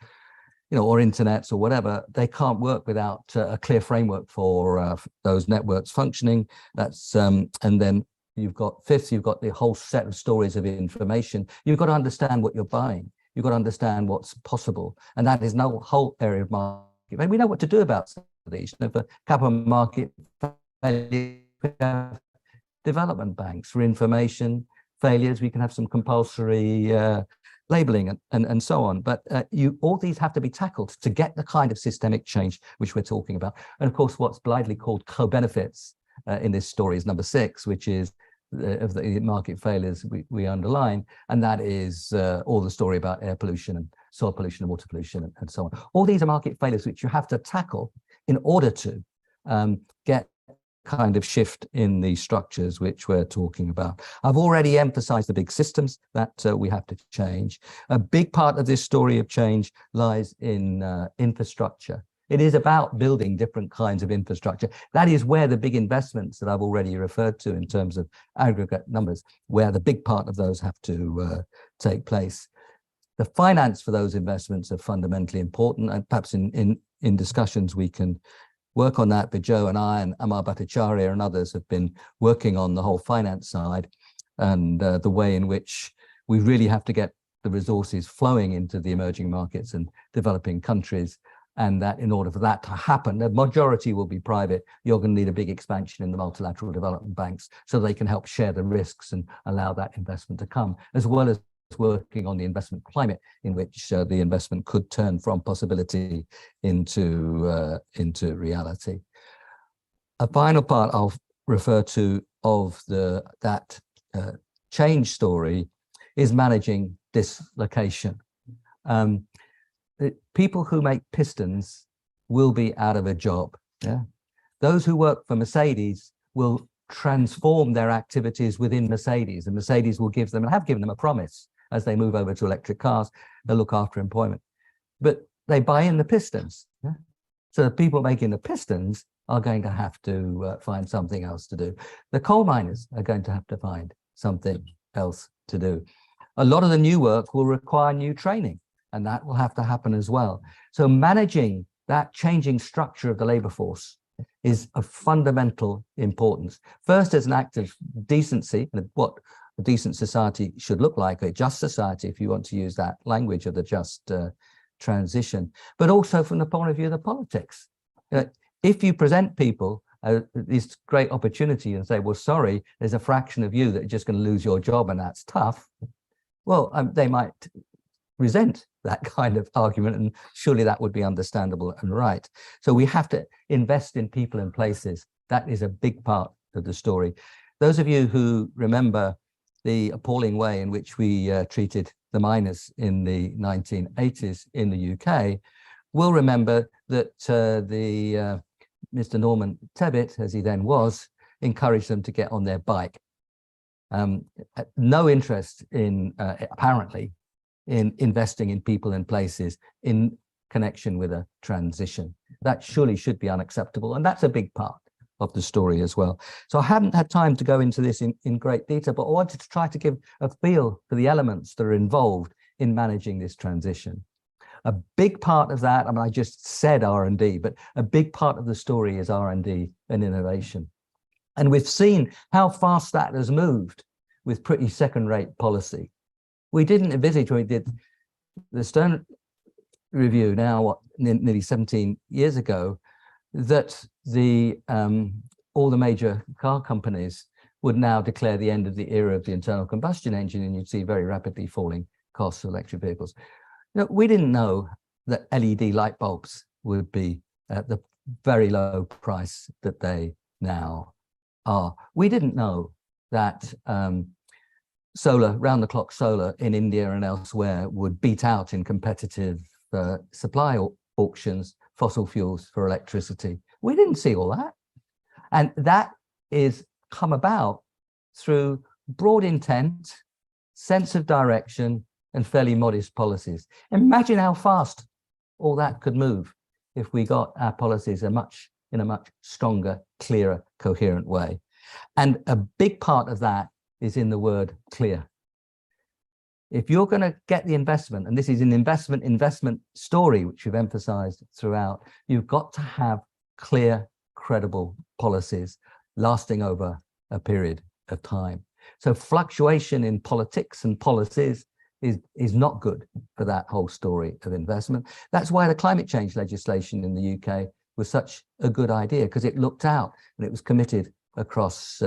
or internets or whatever. They can't work without a clear framework for those networks functioning. That's and then you've got the whole set of stories of information. You've got to understand what you're buying. You've got to understand what's possible. And that is no whole area of market. And we know what to do about some of these. For capital market development banks, for information failures, we can have some compulsory labeling and so on. But all these have to be tackled to get the kind of systemic change which we're talking about. And of course, what's blithely called co-benefits in this story is number 6, which is of the market failures we underline, and that is all the story about air pollution and soil pollution and water pollution and so on. All these are market failures which you have to tackle in order to get kind of shift in the structures which we're talking about. I've already emphasized the big systems that we have to change. A big part of this story of change lies in infrastructure. It is about building different kinds of infrastructure. That is where the big investments that I've already referred to in terms of aggregate numbers, where the big part of those have to take place. The finance for those investments are fundamentally important, and perhaps in discussions we can work on that. But Joe and I and Amar Bhattacharya and others have been working on the whole finance side and the way in which we really have to get the resources flowing into the emerging markets and developing countries. And that in order for that to happen, the majority will be private. You're going to need a big expansion in the multilateral development banks so they can help share the risks and allow that investment to come, as well as working on the investment climate in which the investment could turn from possibility into reality. A final part I'll refer to of that change story is managing dislocation. People who make pistons will be out of a job. Yeah? Those who work for Mercedes will transform their activities within Mercedes, and Mercedes will give them, and have given them, a promise as they move over to electric cars, they'll look after employment. But they buy in the pistons. Yeah? So the people making the pistons are going to have to find something else to do. The coal miners are going to have to find something else to do. A lot of the new work will require new training, and that will have to happen as well. So managing that changing structure of the labor force is of fundamental importance. First, as an act of decency, and what a decent society should look like, a just society, if you want to use that language of the just transition, but also from the point of view of the politics. If you present people this great opportunity and say, well, sorry, there's a fraction of you that are just going to lose your job and that's tough. Well, they might resent that kind of argument, and surely that would be understandable and right. So we have to invest in people and places. That is a big part of the story. Those of you who remember the appalling way in which we treated the miners in the 1980s in the UK will remember that Mr. Norman Tebbit, as he then was, encouraged them to get on their bike. No interest in, apparently, in investing in people and places in connection with a transition. That surely should be unacceptable, and that's a big part of the story as well. So I haven't had time to go into this in great detail, but I wanted to try to give a feel for the elements that are involved in managing this transition. A big part of that, I mean, I just said R&D, but a big part of the story is R&D and innovation. And we've seen how fast that has moved with pretty second-rate policy. We didn't envisage when we did the Stern review now, what, nearly 17 years ago, that all the major car companies would now declare the end of the era of the internal combustion engine, and you'd see very rapidly falling costs of electric vehicles. No, we didn't know that LED light bulbs would be at the very low price that they now are. We didn't know that solar, round-the-clock solar in India and elsewhere would beat out in competitive supply auctions fossil fuels for electricity. We didn't see all that. And that is come about through broad intent, sense of direction, and fairly modest policies. Imagine how fast all that could move if we got our policies in a much stronger, clearer, coherent way. And a big part of that is in the word clear. If you're going to get the investment, and this is an investment story, which we've emphasized throughout, you've got to have clear, credible policies lasting over a period of time. So fluctuation in politics and policies is not good for that whole story of investment. That's why the climate change legislation in the UK was such a good idea, because it looked out and it was committed across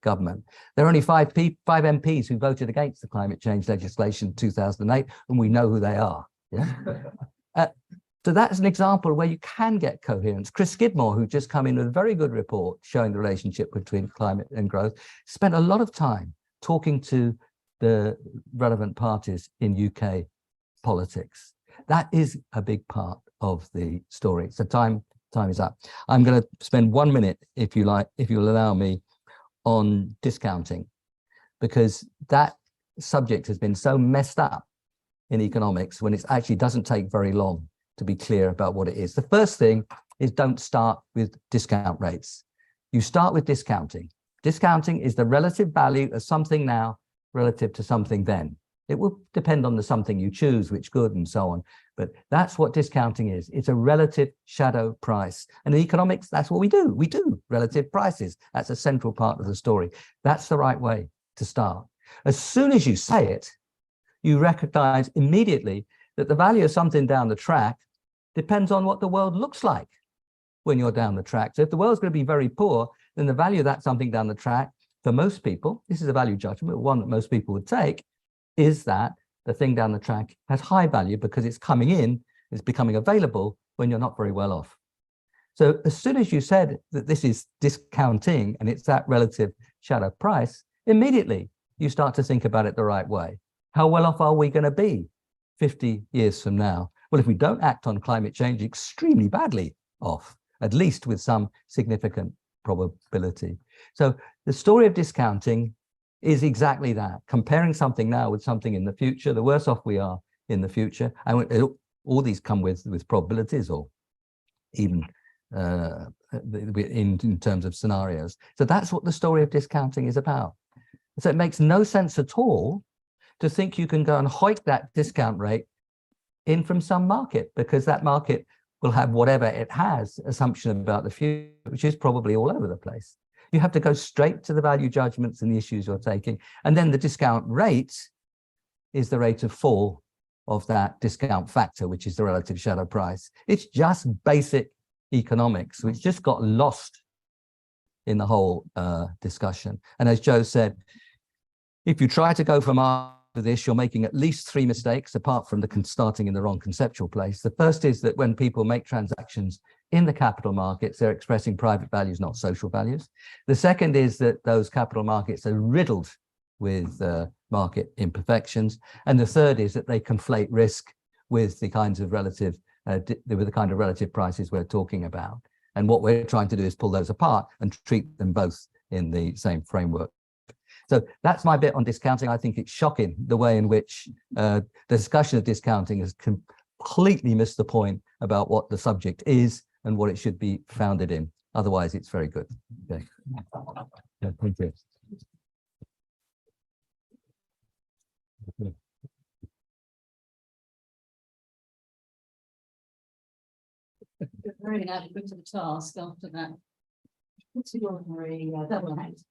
government. There are only five MPs who voted against the climate change legislation in 2008, and we know who they are. Yeah? So that's an example where you can get coherence. Chris Skidmore, who just come in with a very good report showing the relationship between climate and growth, spent a lot of time talking to the relevant parties in UK politics. That is a big part of the story. So time is up. I'm going to spend 1 minute, if you like, if you'll allow me, on discounting, because that subject has been so messed up in economics when it actually doesn't take very long to be clear about what it is. The first thing is, don't start with discount rates. You start with discounting. Discounting is the relative value of something now relative to something then. It will depend on the something you choose, which good and so on. But that's what discounting is. It's a relative shadow price. And in economics, that's what we do. We do relative prices. That's a central part of the story. That's the right way to start. As soon as you say it, you recognize immediately that the value of something down the track depends on what the world looks like when you're down the track. So if the world's going to be very poor, then the value of that something down the track, for most people, this is a value judgment, one that most people would take, is that the thing down the track has high value because it's coming in, it's becoming available when you're not very well off. So as soon as you said that this is discounting and it's that relative shadow price, immediately you start to think about it the right way. How well off are we going to be 50 years from now? Well, if we don't act on climate change, extremely badly off, at least with some significant probability. So the story of discounting is exactly that, comparing something now with something in the future. The worse off we are in the future, and all these come with probabilities, or even in terms of scenarios. So that's what the story of discounting is about. So it makes no sense at all to think you can go and hike that discount rate in from some market, because that market will have whatever it has assumption about the future, which is probably all over the place. You have to go straight to the value judgments and the issues you're taking. And then the discount rate is the rate of fall of that discount factor, which is the relative shadow price. It's just basic economics, which just got lost in the whole discussion. And as Joe said, if you try to go from after this, you're making at least 3 mistakes, apart from starting in the wrong conceptual place. The first is that when people make transactions in the capital markets, they're expressing private values, not social values. The second is that those capital markets are riddled with market imperfections. And the third is that they conflate risk with the kinds of relative prices we're talking about. And what we're trying to do is pull those apart and treat them both in the same framework. So that's my bit on discounting. I think it's shocking the way in which the discussion of discounting has completely missed the point about what the subject is and what it should be founded in. Otherwise, it's very good. Okay. Yeah, thank you. You're very inadequate to the task after that extraordinary double act.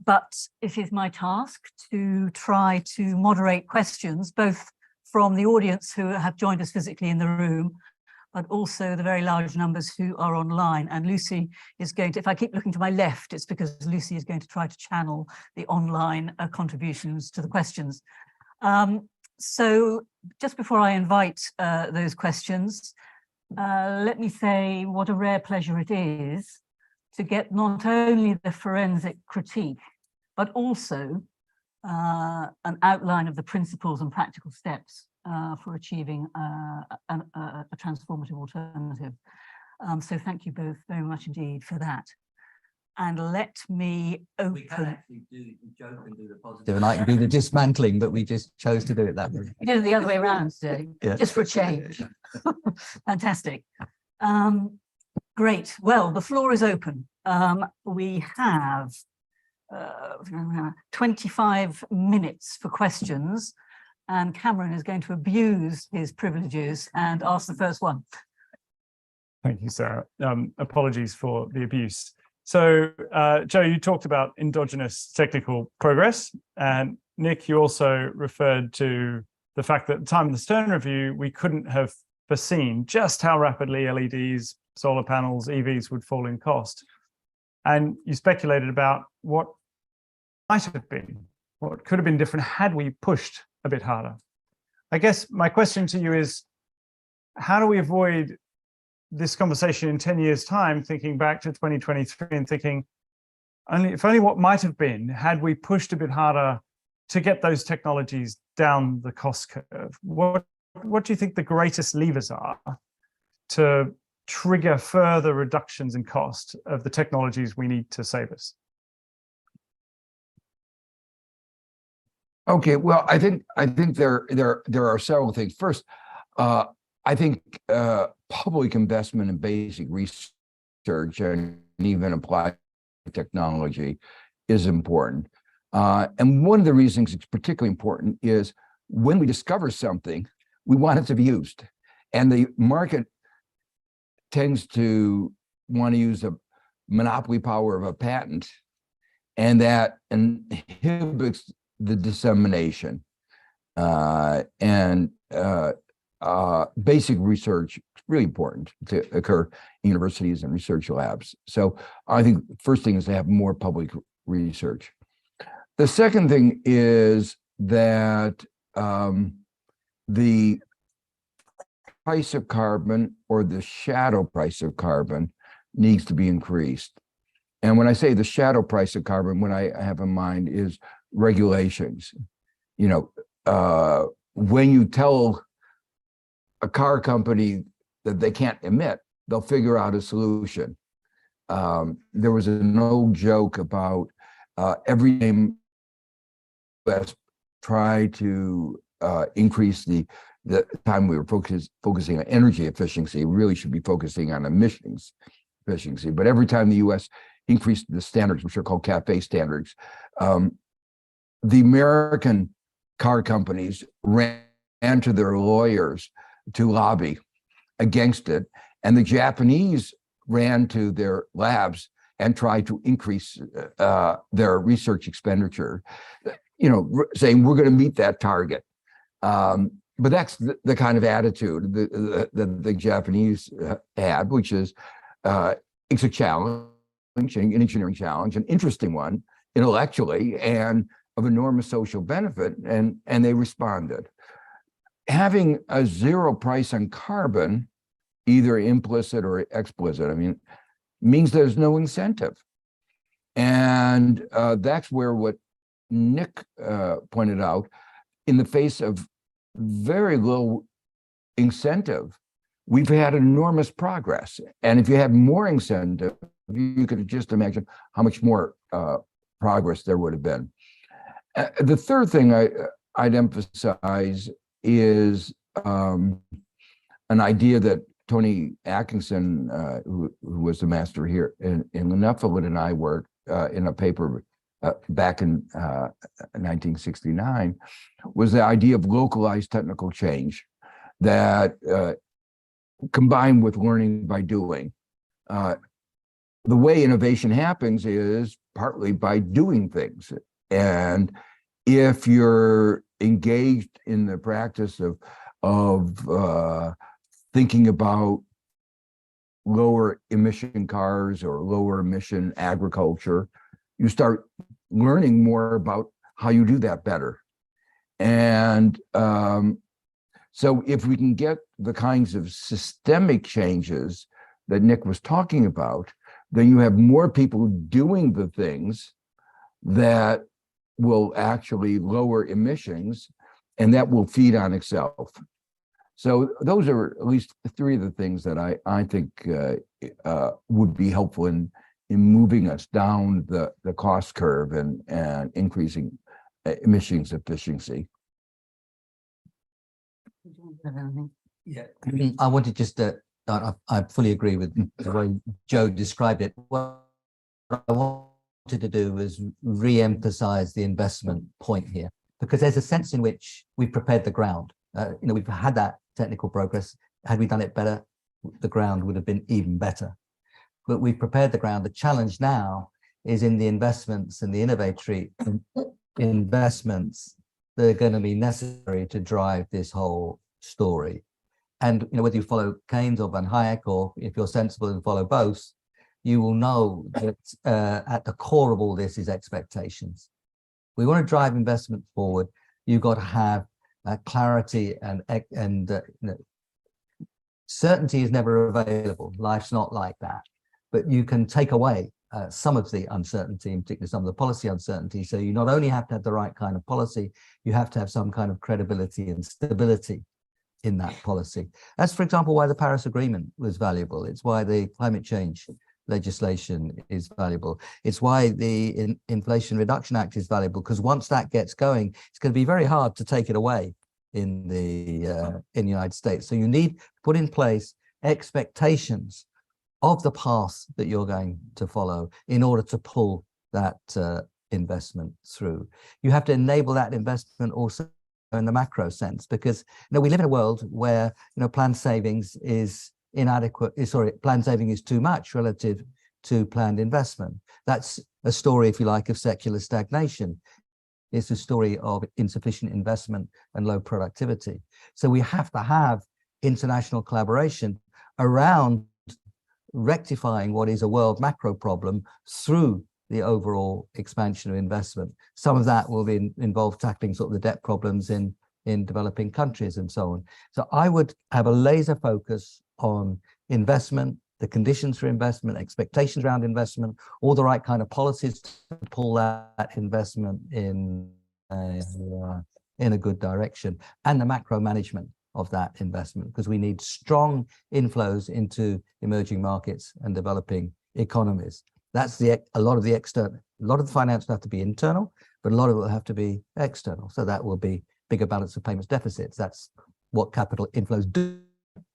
But it is my task to try to moderate questions, both from the audience who have joined us physically in the room, but also the very large numbers who are online. And Lucy is going to, if I keep looking to my left, it's because Lucy is going to try to channel the online contributions to the questions. So just before I invite those questions, let me say what a rare pleasure it is to get not only the forensic critique, but also an outline of the principles and practical steps for achieving a transformative alternative. So thank you both very much indeed for that. And let me open. We can actually Joe can do the positive and I can do the dismantling, but we just chose to do it that way. We did it the other way around today, yeah. Just for a change. Fantastic. Great. Well, the floor is open. We have 25 minutes for questions, and Cameron is going to abuse his privileges and ask the first one. Thank you, Sarah. Apologies for the abuse. So, Joe, you talked about endogenous technical progress, and Nick, you also referred to the fact that at the time of the Stern Review, we couldn't have foreseen just how rapidly LEDs, solar panels, EVs would fall in cost. And you speculated about what might have been, what could have been different had we pushed a bit harder. I guess my question to you is, how do we avoid this conversation in 10 years' time, thinking back to 2023 and thinking, if only what might have been had we pushed a bit harder to get those technologies down the cost curve? What do you think the greatest levers are to trigger further reductions in cost of the technologies we need to save us? Okay, well, I think there are several things. First, I think public investment in basic research and even applied technology is important. And one of the reasons it's particularly important is when we discover something, we want it to be used. And the market tends to want to use the monopoly power of a patent, and that inhibits the dissemination. Basic research is really important to occur in universities and research labs. So I think the first thing is to have more public research. The second thing is that the price of carbon, or the shadow price of carbon, needs to be increased. And when I say the shadow price of carbon, what I have in mind is regulations. You know, when you tell a car company that they can't emit, they'll figure out a solution. There was an old joke about every time US try to increase the time we were focusing on energy efficiency, we really should be focusing on emissions efficiency. But every time the US increased the standards, which are called CAFE standards, the American car companies ran to their lawyers to lobby against it, and the Japanese ran to their labs and tried to increase their research expenditure, you know, saying we're going to meet that target. But that's the kind of attitude that the Japanese had, which is it's a challenge. an engineering challenge, an interesting one intellectually and of enormous social benefit, and they responded. Having a zero price on carbon, either implicit or explicit, I mean, means there's no incentive. And that's where what Nick pointed out, in the face of very low incentive, we've had enormous progress. And if you had more incentive, you could just imagine how much more progress there would have been. The third thing I'd emphasize is an idea that Tony Atkinson, who was the master here in Nuffield, and I worked in a paper back in 1969, was the idea of localized technical change that combined with learning by doing. The way innovation happens is partly by doing things. And if you're engaged in the practice of thinking about lower emission cars or lower emission agriculture, you start learning more about how you do that better. And so if we can get the kinds of systemic changes that Nick was talking about, then you have more people doing the things that will actually lower emissions, and that will feed on itself. So those are at least three of the things that I think would be helpful in moving us down the cost curve and increasing emissions efficiency. Yeah, I wanted just to, I fully agree with the way Joe described it. What I wanted to do was re-emphasize the investment point here, because there's a sense in which we've prepared the ground. We've had that technical progress. Had we done it better, the ground would have been even better. But we've prepared the ground. The challenge now is in the investments and the innovatory investments that are going to be necessary to drive this whole story. And whether you follow Keynes or Van Hayek, or if you're sensible and follow both, you will know that at the core of all this is expectations. We want to drive investment forward. You've got to have clarity and certainty is never available. Life's not like that. But you can take away some of the uncertainty, in particular some of the policy uncertainty. So you not only have to have the right kind of policy, you have to have some kind of credibility and stability in that policy. That's, for example, why the Paris Agreement was valuable. It's why the climate change legislation is valuable. It's why the Inflation Reduction Act is valuable, because once that gets going, it's going to be very hard to take it away in the United States. So you need to put in place expectations of the path that you're going to follow in order to pull that investment through. You have to enable that investment also in the macro sense, because we live in a world where planned savings is inadequate. Planned saving is too much relative to planned investment. That's a story, if you like, of secular stagnation. It's a story of insufficient investment and low productivity. So we have to have international collaboration around rectifying what is a world macro problem through the overall expansion of investment. Some of that will involve tackling sort of the debt problems in developing countries and so on. So I would have a laser focus on investment, the conditions for investment, expectations around investment, all the right kind of policies to pull that investment in a good direction, and the macro management of that investment, because we need strong inflows into emerging markets and developing economies. That's a lot of the finance will have to be internal, but a lot of it will have to be external. So that will be bigger balance of payments deficits. That's what capital inflows do,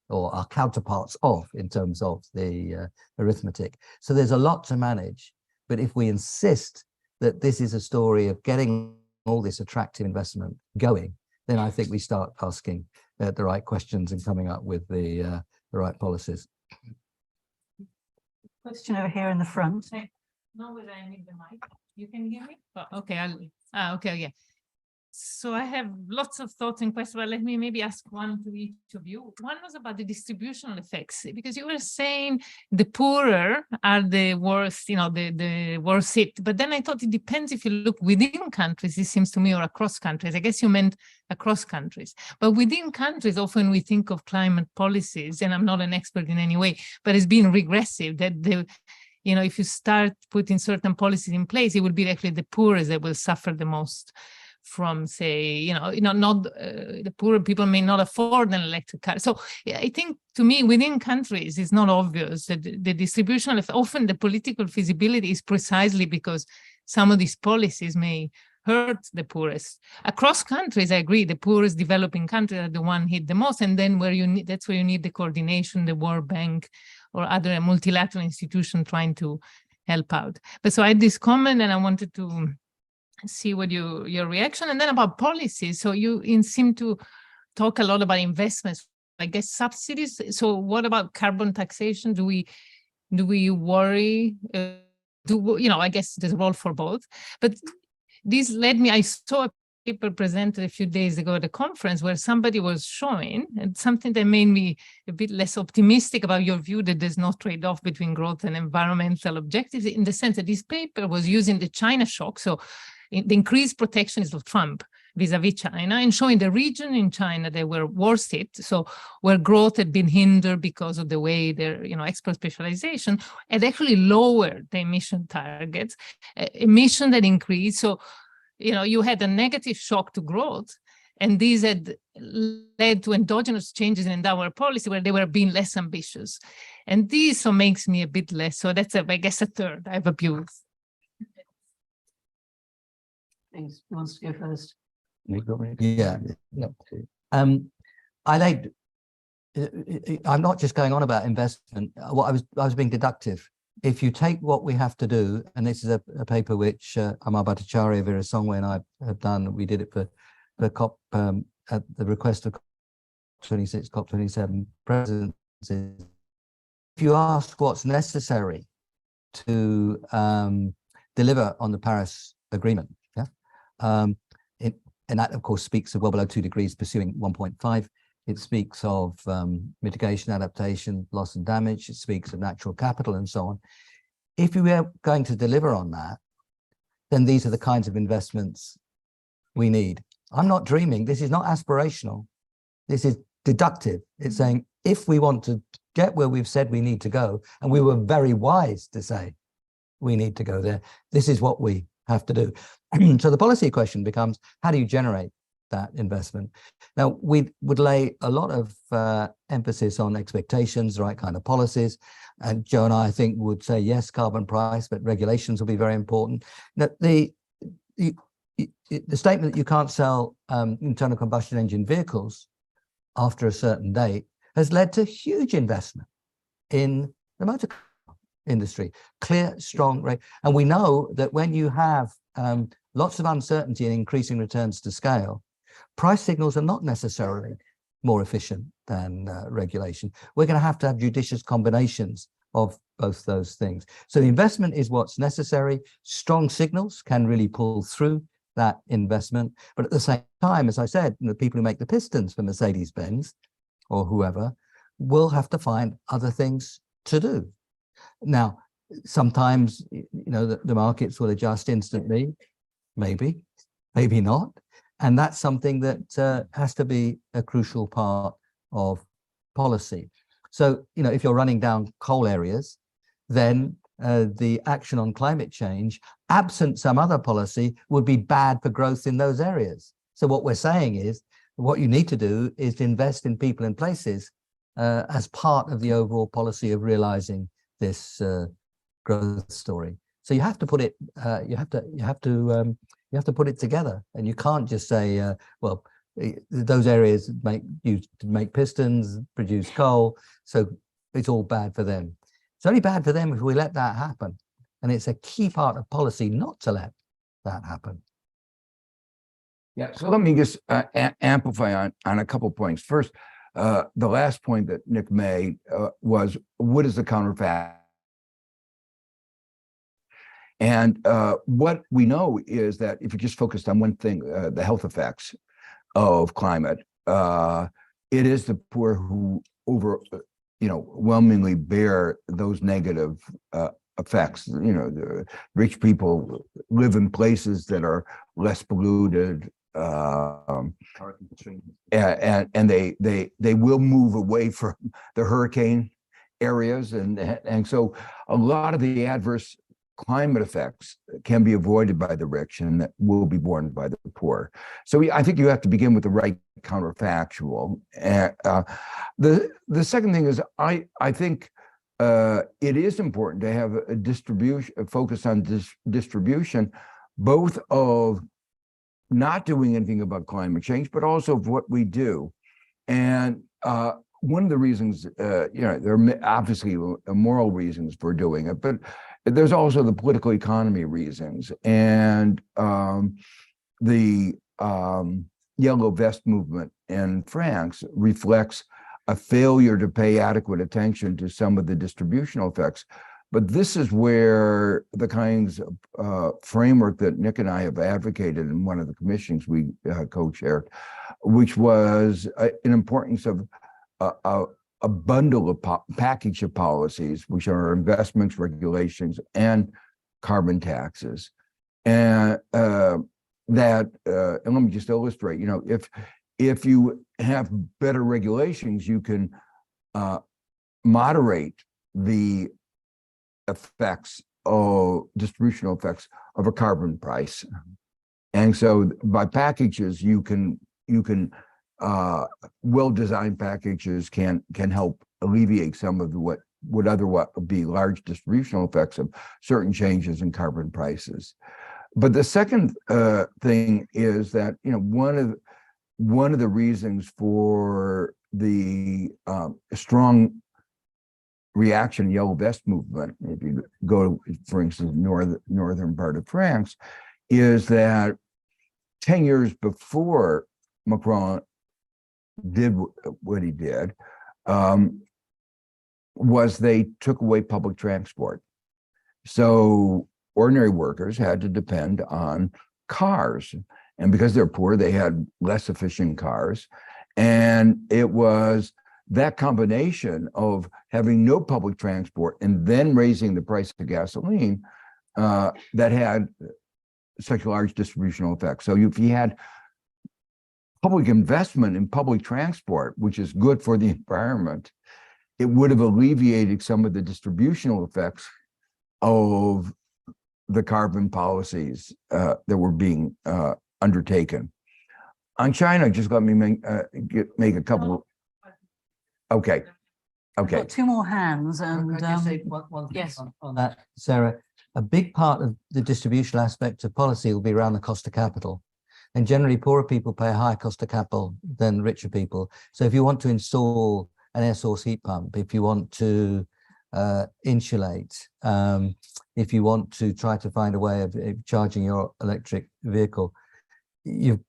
or are counterparts of, in terms of the arithmetic. So there's a lot to manage, but if we insist that this is a story of getting all this attractive investment going, then I think we start asking the right questions and coming up with the right policies. Question over here in the front. Not with the mic. You can hear me? Oh, okay. Okay. Yeah. So I have lots of thoughts and questions, but let me maybe ask one to each of you. One was about the distributional effects, because you were saying the poorer are the worst, the worst hit. But then I thought it depends if you look within countries, it seems to me, or across countries. I guess you meant across countries. But within countries, often we think of climate policies, and I'm not an expert in any way, but it's been regressive, that if you start putting certain policies in place, it will be actually the poorest that will suffer the most from, say, not the poorer people may not afford an electric car. So I think, to me, within countries, it's not obvious that the distribution, often the political feasibility is precisely because some of these policies may hurt the poorest. Across countries, I agree, the poorest developing countries are the one hit the most, and then that's where you need the coordination, the World Bank or other multilateral institution trying to help out. But so I had this comment, and I wanted to see what your reaction, and then about policies. So you seem to talk a lot about investments, I guess subsidies. So what about carbon taxation? Do we worry? I guess there's a role for both. But this led me, I saw a paper presented a few days ago at a conference where somebody was showing, and something that made me a bit less optimistic about your view that there's no trade-off between growth and environmental objectives, in the sense that this paper was using the China shock. So the increased protectionism of Trump vis-a-vis China, and showing the region in China that were worst hit, so where growth had been hindered because of the way their export specialization, had actually lowered the emission targets, emission that increased. So you had a negative shock to growth, and these had led to endogenous changes in endowment policy where they were being less ambitious. And this makes me a bit less. So that's, I guess, a third. I have a view. Thanks. Who wants to go first? Yeah. I'm not just going on about investment. I was being deductive. If you take what we have to do, and this is a paper which Amar Bhattacharya, Virasongwe, and I have done. We did it for the COP at the request of COP26, COP27 presidencies. If you ask what's necessary to deliver on the Paris Agreement, and that, of course, speaks of well below 2 degrees, pursuing 1.5. It speaks of mitigation, adaptation, loss and damage. It speaks of natural capital and so on. If we are going to deliver on that, then these are the kinds of investments we need. I'm not dreaming. This is not aspirational. This is deductive. It's saying, if we want to get where we've said we need to go, and we were very wise to say we need to go there, this is what we have to do. So the policy question becomes, how do you generate that investment? Now, we would lay a lot of emphasis on expectations, the right kind of policies. And Joe and I think would say, yes, carbon price, but regulations will be very important. Now, the statement that you can't sell internal combustion engine vehicles after a certain date has led to huge investment in the motor car industry, clear, strong rate. And we know that when you have lots of uncertainty and increasing returns to scale, price signals are not necessarily more efficient than regulation. We're going to have judicious combinations of both those things. So the investment is what's necessary. Strong signals can really pull through that investment. But at the same time, as I said, the people who make the pistons for Mercedes-Benz or whoever will have to find other things to do. Now, sometimes, the markets will adjust instantly, maybe not. And that's something that has to be a crucial part of policy. So, if you're running down coal areas, then the action on climate change, absent some other policy, would be bad for growth in those areas. So what we're saying is, what you need to do is to invest in people and places as part of the overall policy of realizing this growth story. So you have to put it, you have to put it together, and you can't just say, well, those areas make pistons, produce coal, so it's all bad for them. It's only bad for them if we let that happen, and it's a key part of policy not to let that happen. Yeah, so let me just amplify on a couple points. First, the last point that Nick made was, what is the counterfactual? And what we know is that if you just focused on one thing, the health effects of climate, it is the poor who overwhelmingly bear those negative effects. The rich people live in places that are less polluted, and they will move away from the hurricane areas, and so a lot of the adverse climate effects can be avoided by the rich and that will be borne by the poor. So I think you have to begin with the right counterfactual. The second thing is I think it is important to have a focus on distribution, both of not doing anything about climate change, but also of what we do. And one of the reasons, there are obviously moral reasons for doing it, but there's also the political economy reasons. And the Yellow Vest movement in France reflects a failure to pay adequate attention to some of the distributional effects. But this is where the kinds of framework that Nick and I have advocated in one of the commissions we co-chaired, which was an importance of a bundle of package of policies, which are investments, regulations, and carbon taxes. And and let me just illustrate, if you have better regulations, you can moderate the effects of distributional effects of a carbon price. And so by packages, you can well-designed packages can help alleviate some of what would otherwise be large distributional effects of certain changes in carbon prices. But the second thing is that one of the reasons for the strong reaction Yellow Vest movement, if you go to, for instance, northern part of France, is that 10 years before Macron did what he did, was they took away public transport. So ordinary workers had to depend on cars. And because they're poor, they had less efficient cars. And it was that combination of having no public transport and then raising the price of gasoline that had such large distributional effects. So if you had public investment in public transport, which is good for the environment, it would have alleviated some of the distributional effects of the carbon policies that were being undertaken. On China, just let me make a couple. Okay. I've got two more hands, and Can I just say one thing yes. on that, Sarah? A big part of the distributional aspect of policy will be around the cost of capital. And generally, poorer people pay a higher cost of capital than richer people. So if you want to install an air source heat pump, if you want to insulate, if you want to try to find a way of charging your electric vehicle, you've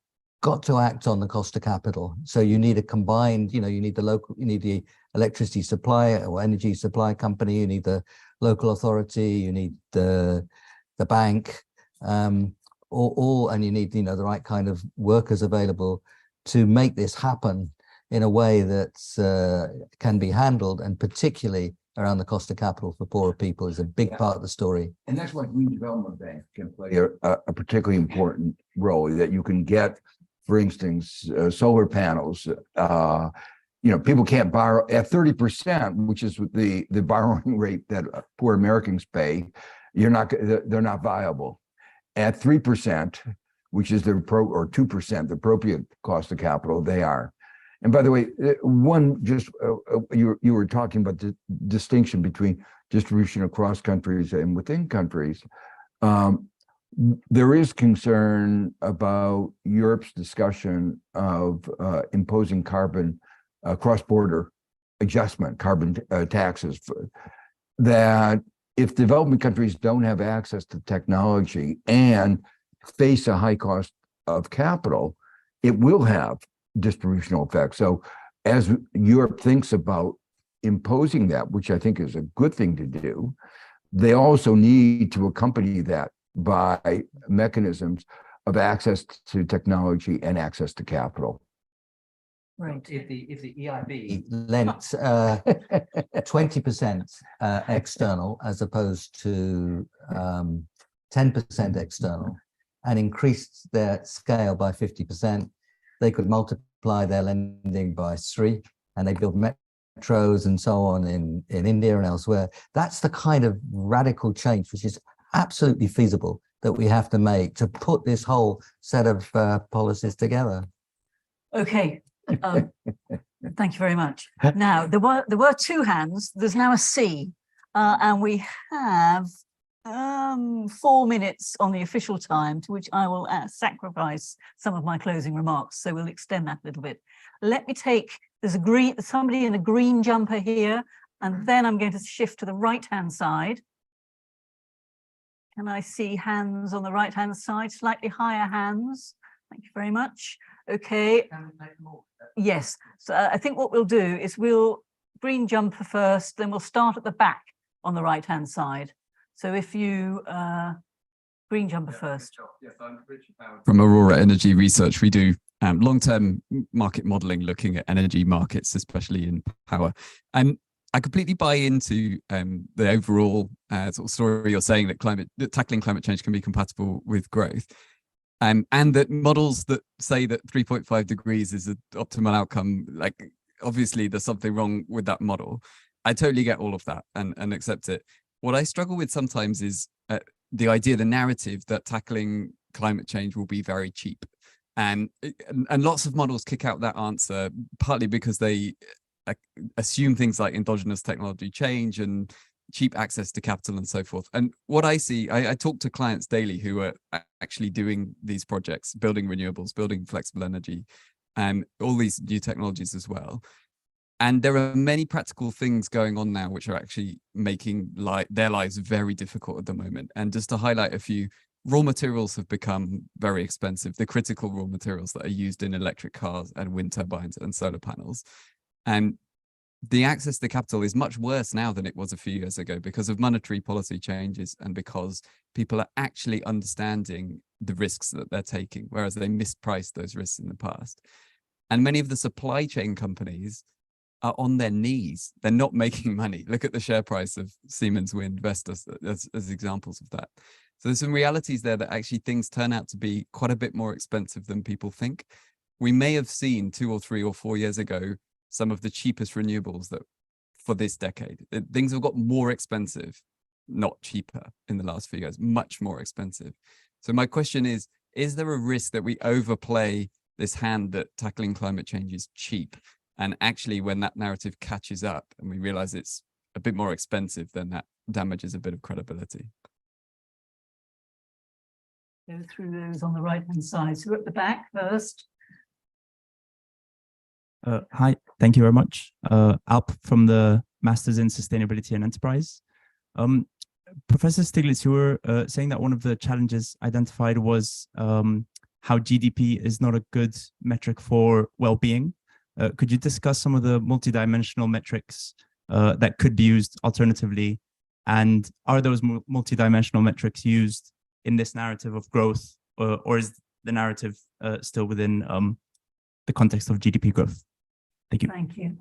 got to act on the cost of capital. So you need a combined, you need the electricity supply or energy supply company, you need the local authority, you need the bank, and you need, the right kind of workers available to make this happen in a way that can be handled, and particularly around the cost of capital for poorer people is a big part of the story. And that's why Green Development Bank can play a particularly important role, that you can get, for instance, solar panels. People can't borrow at 30%, which is the borrowing rate that poor Americans pay. They're not viable. At 3%, which is or 2%, the appropriate cost of capital, they are. And by the way, you were talking about the distinction between distribution across countries and within countries. There is concern about Europe's discussion of imposing carbon cross-border adjustment, carbon taxes, that if developing countries don't have access to technology and face a high cost of capital, it will have distributional effects. So as Europe thinks about imposing that, which I think is a good thing to do, they also need to accompany that by mechanisms of access to technology and access to capital. Right. If the EIB lent 20% external as opposed to 10% external and increased their scale by 50%, they could multiply their lending by 3, and they build metros and so on in India and elsewhere. That's the kind of radical change which is absolutely feasible that we have to make to put this whole set of policies together. Okay. Thank you very much. Now, there were 2 hands. There's now a C, and we have 4 minutes on the official time, to which I will sacrifice some of my closing remarks. So we'll extend that a little bit. Let me take, there's somebody in a green jumper here, and then I'm going to shift to the right-hand side. Can I see hands on the right-hand side? Slightly higher hands. Thank you very much. Okay. Yes. So I think what we'll do is we'll green jumper first, then we'll start at the back on the right-hand side. So if you green jumper first. Yes, I'm Richard Howard from Aurora Energy Research. We do long-term market modeling, looking at energy markets, especially in power. I completely buy into the overall sort of story you're saying that tackling climate change can be compatible with growth. And that models that say that 3.5 degrees is the optimal outcome, like obviously there's something wrong with that model. I totally get all of that and accept it. What I struggle with sometimes is the idea, the narrative that tackling climate change will be very cheap. And lots of models kick out that answer, partly because they assume things like endogenous technology change and cheap access to capital and so forth. And what I see, I talk to clients daily who are actually doing these projects, building renewables, building flexible energy, and all these new technologies as well. And there are many practical things going on now which are actually making their lives very difficult at the moment. And just to highlight a few, raw materials have become very expensive, the critical raw materials that are used in electric cars and wind turbines and solar panels. And the access to capital is much worse now than it was a few years ago because of monetary policy changes and because people are actually understanding the risks that they're taking, whereas they mispriced those risks in the past. And many of the supply chain companies are on their knees. They're not making money. Look at the share price of Siemens Wind, Vestas as examples of that. So there's some realities there that actually things turn out to be quite a bit more expensive than people think. We may have seen 2 or 3 or 4 years ago some of the cheapest renewables that for this decade. Things have got more expensive, not cheaper in the last few years, much more expensive. So my question is there a risk that we overplay this hand that tackling climate change is cheap? And actually when that narrative catches up and we realize it's a bit more expensive, then that damages a bit of credibility. Go through those on the right-hand side. So we're at the back first. Hi, thank you very much. Alp from the Masters in Sustainability and Enterprise. Professor Stiglitz, you were saying that one of the challenges identified was how GDP is not a good metric for well-being. Could you discuss some of the multidimensional metrics that could be used alternatively? And are those multidimensional metrics used in this narrative of growth, or is the narrative still within the context of GDP growth? Thank you. Thank you.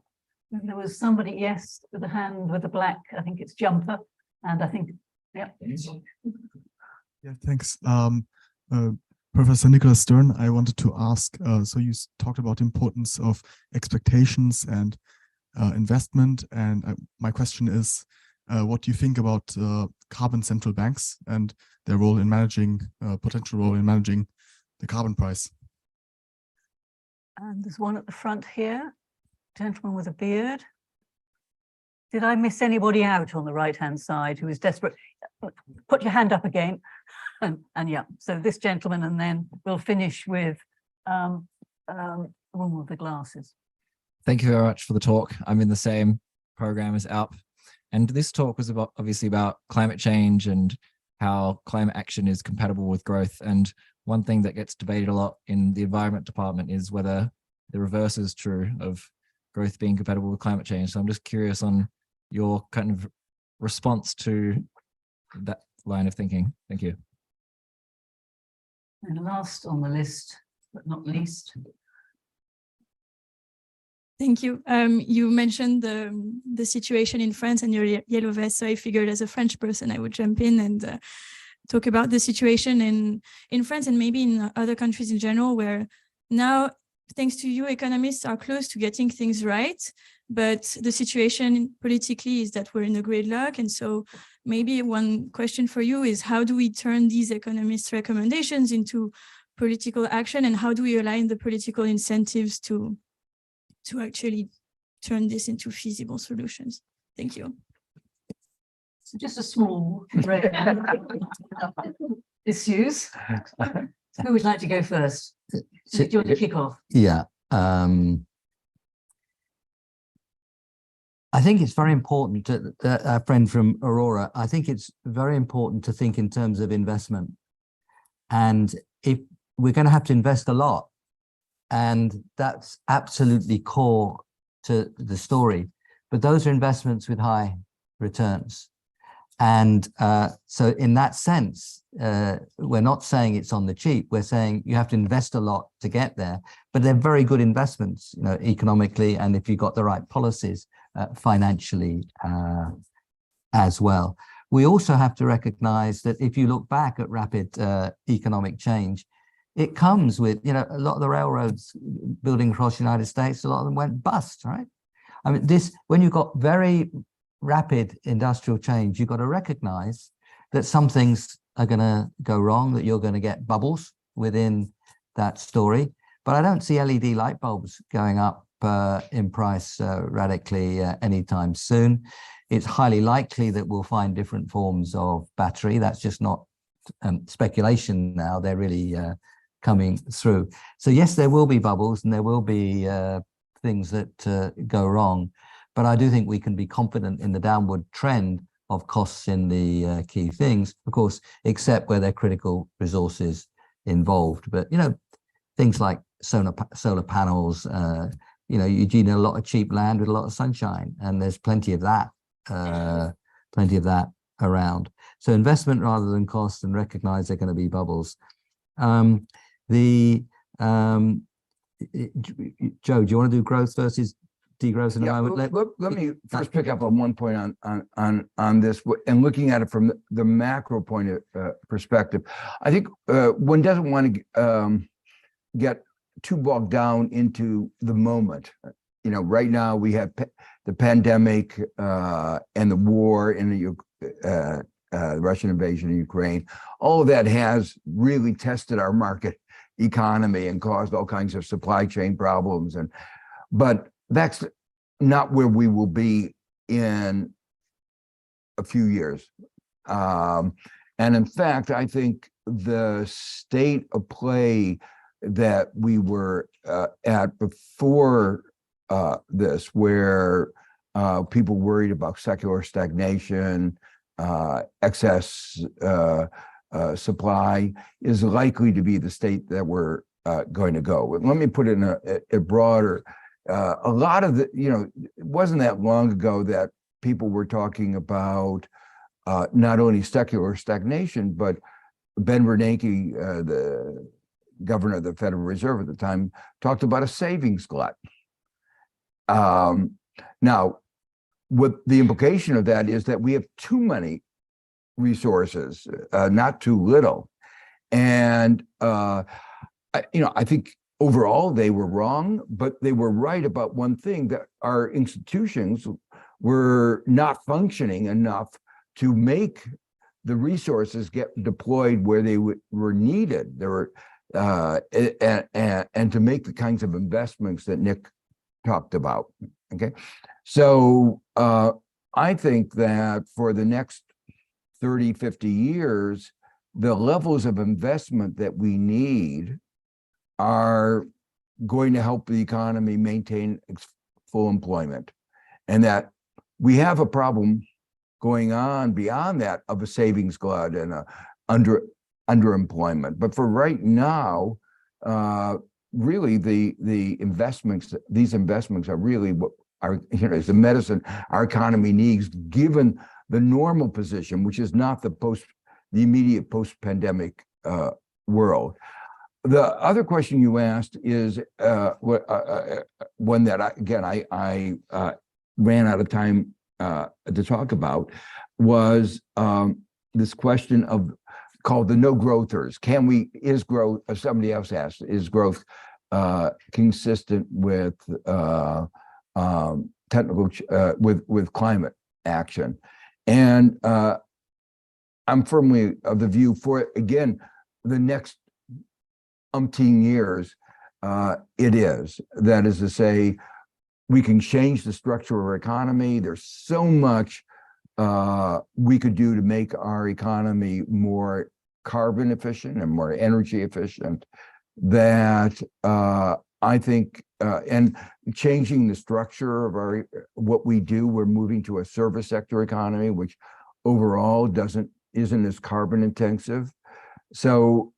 And there was somebody, yes, with a hand with a black, I think it's jumper. And I think, yeah. Yeah, thanks. Professor Nicholas Stern, I wanted to ask, so you talked about the importance of expectations and investment. And my question is, what do you think about carbon central banks and their role in managing, potential role in managing the carbon price? And there's one at the front here, gentleman with a beard. Did I miss anybody out on the right-hand side who is desperate? Put your hand up again. And yeah, so this gentleman, and then we'll finish with the woman with the glasses. Thank you very much for the talk. I'm in the same program as Alp. And this talk was obviously about climate change and how climate action is compatible with growth. And one thing that gets debated a lot in the environment department is whether the reverse is true of growth being compatible with climate change. So I'm just curious on your kind of response to that line of thinking. Thank you. And last on the list, but not least. Thank you. You mentioned the situation in France and your yellow vest, so I figured as a French person, I would jump in and talk about the situation in France and maybe in other countries in general, where now, thanks to you, economists are close to getting things right, but the situation politically is that we're in a gridlock. And so maybe one question for you is, how do we turn these economists' recommendations into political action, and how do we align the political incentives to actually turn this into feasible solutions? Thank you. So just a small issues. So who would like to go first? Do you want to kick off? Yeah. I think it's very important to our friend from Aurora. I think it's very important to think in terms of investment. And if we're going to have to invest a lot, and that's absolutely core to the story, but those are investments with high returns. And so in that sense, we're not saying it's on the cheap. We're saying you have to invest a lot to get there, but they're very good investments, you know, economically, and if you've got the right policies, financially as well. We also have to recognize that if you look back at rapid economic change, it comes with, you know, a lot of the railroads building across the United States, a lot of them went bust, right? I mean, when you've got very rapid industrial change, you've got to recognize that some things are going to go wrong, that you're going to get bubbles within that story. But I don't see LED light bulbs going up in price radically anytime soon. It's highly likely that we'll find different forms of battery. That's just not speculation now. They're really coming through. So yes, there will be bubbles and there will be things that go wrong. But I do think we can be confident in the downward trend of costs in the key things, of course, except where there are critical resources involved. But, you know, things like solar panels, you know, you need a lot of cheap land with a lot of sunshine, and there's plenty of that around. So investment rather than cost, and recognize they're going to be bubbles. Joe, do you want to do growth versus degrowth in a moment? Let me first pick up on one point on this, and looking at it from the macro point of perspective. I think one doesn't want to get too bogged down into the moment. You know, right now we have the pandemic and the war in the Russian invasion of Ukraine. All of that has really tested our market economy and caused all kinds of supply chain problems. But that's not where we will be in a few years. And in fact, I think the state of play that we were at before this, where people worried about secular stagnation, excess supply, is likely to be the state that we're going to go. Let me put it in a broader, a lot of the, you know, it wasn't that long ago that people were talking about not only secular stagnation, but Ben Bernanke, the governor of the Federal Reserve at the time, talked about a savings glut. Now, what the implication of that is that we have too many resources, not too little. And, I think overall they were wrong, but they were right about one thing, that our institutions were not functioning enough to make the resources get deployed where they were needed. There were, and to make the kinds of investments that Nick talked about. Okay, so I think that for the next 30, 50 years, the levels of investment that we need are going to help the economy maintain full employment, and that we have a problem going on beyond that of a savings glut and a underemployment. But for right now, really the investments, these investments are really what are, is the medicine our economy needs, given the normal position, which is not the immediate post-pandemic world. The other question you asked is one that I ran out of time to talk about, was this question of called the no growthers. Is growth, as somebody else asked, is growth consistent with with climate action? And I'm firmly of the view for, again, the next umpteen years, it is. That is to say, we can change the structure of our economy. There's so much we could do to make our economy more carbon efficient and more energy efficient, that I think, and changing the structure of what we do, we're moving to a service sector economy, which overall isn't as carbon intensive. So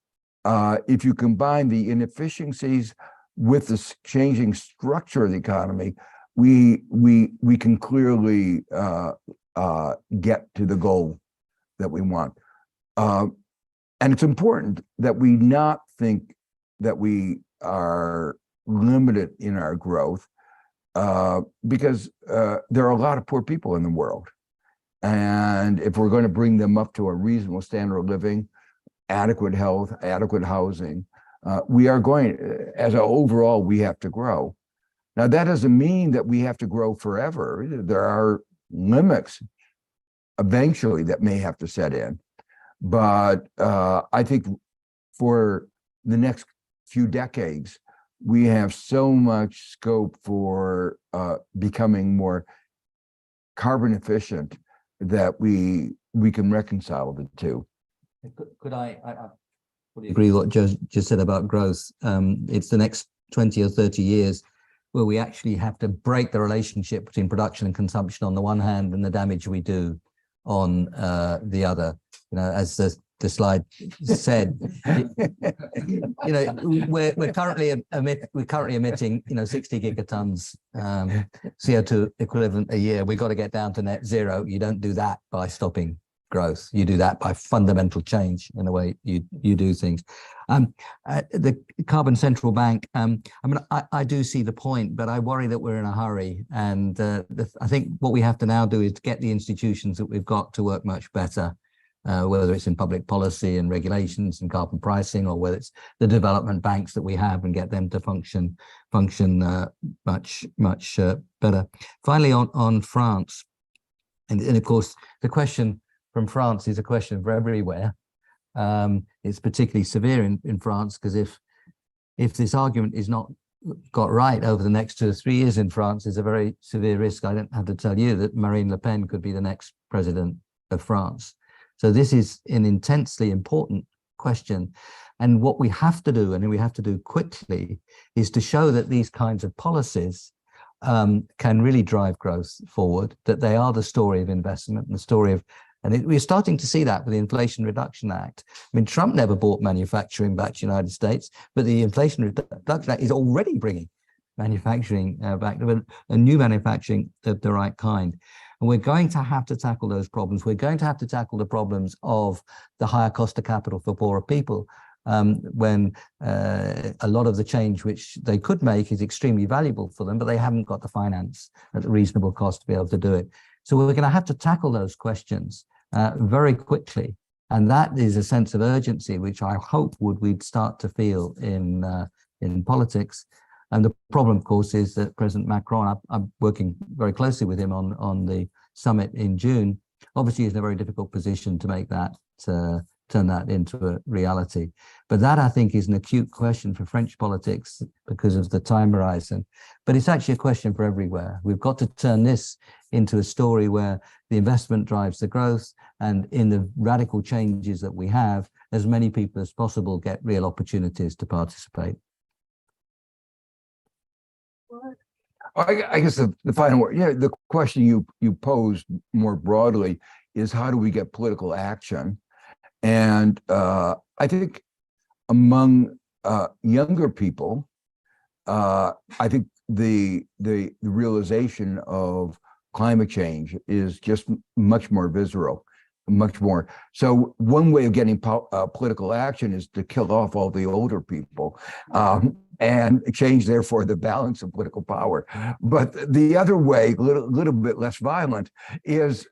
if you combine the inefficiencies with the changing structure of the economy, we can clearly get to the goal that we want. And it's important that we not think that we are limited in our growth, because there are a lot of poor people in the world. And if we're going to bring them up to a reasonable standard of living, adequate health, adequate housing, we are going, as an overall, we have to grow. Now, that doesn't mean that we have to grow forever. There are limits eventually that may have to set in. But I think for the next few decades, we have so much scope for becoming more carbon efficient that we can reconcile the two. Could I fully agree with what Joe just said about growth. It's the next 20 or 30 years where we actually have to break the relationship between production and consumption on the one hand and the damage we do on the other. You know, as the slide said, you know, we're currently emitting 60 gigatons CO2 equivalent a year. We've got to get down to net zero. You don't do that by stopping growth. You do that by fundamental change in the way you do things. The carbon central bank, I mean, I do see the point, but I worry that we're in a hurry. And I think what we have to now do is get the institutions that we've got to work much better, whether it's in public policy and regulations and carbon pricing, or whether it's the development banks that we have, and get them to function much better. Finally, on France, and of course, the question from France is a question for everywhere. It's particularly severe in France, because if this argument is not got right over the next 2 or 3 years in France, there's a very severe risk. I don't have to tell you that Marine Le Pen could be the next president of France. So this is an intensely important question. And what we have to do, and we have to do quickly, is to show that these kinds of policies can really drive growth forward, that they are the story of investment and the story of. And we're starting to see that with the Inflation Reduction Act. I mean, Trump never brought manufacturing back to the United States, but the Inflation Reduction Act is already bringing manufacturing back, a new manufacturing of the right kind. And we're going to have to tackle those problems. We're going to have to tackle the problems of the higher cost of capital for poorer people, when a lot of the change which they could make is extremely valuable for them, but they haven't got the finance at a reasonable cost to be able to do it. So we're going to have to tackle those questions very quickly. And that is a sense of urgency, which I hope we'd start to feel in politics. And the problem, of course, is that President Macron, I'm working very closely with him on the summit in June, obviously is in a very difficult position to make that, turn that into a reality. But that, I think, is an acute question for French politics because of the time horizon. But it's actually a question for everywhere. We've got to turn this into a story where the investment drives the growth, and in the radical changes that we have, as many people as possible get real opportunities to participate. I guess the final word, the question you posed more broadly is, how do we get political action? And I think among younger people, I think the realization of climate change is just much more visceral, much more. So one way of getting political action is to kill off all the older people and change, therefore, the balance of political power. But the other way, a little bit less violent, is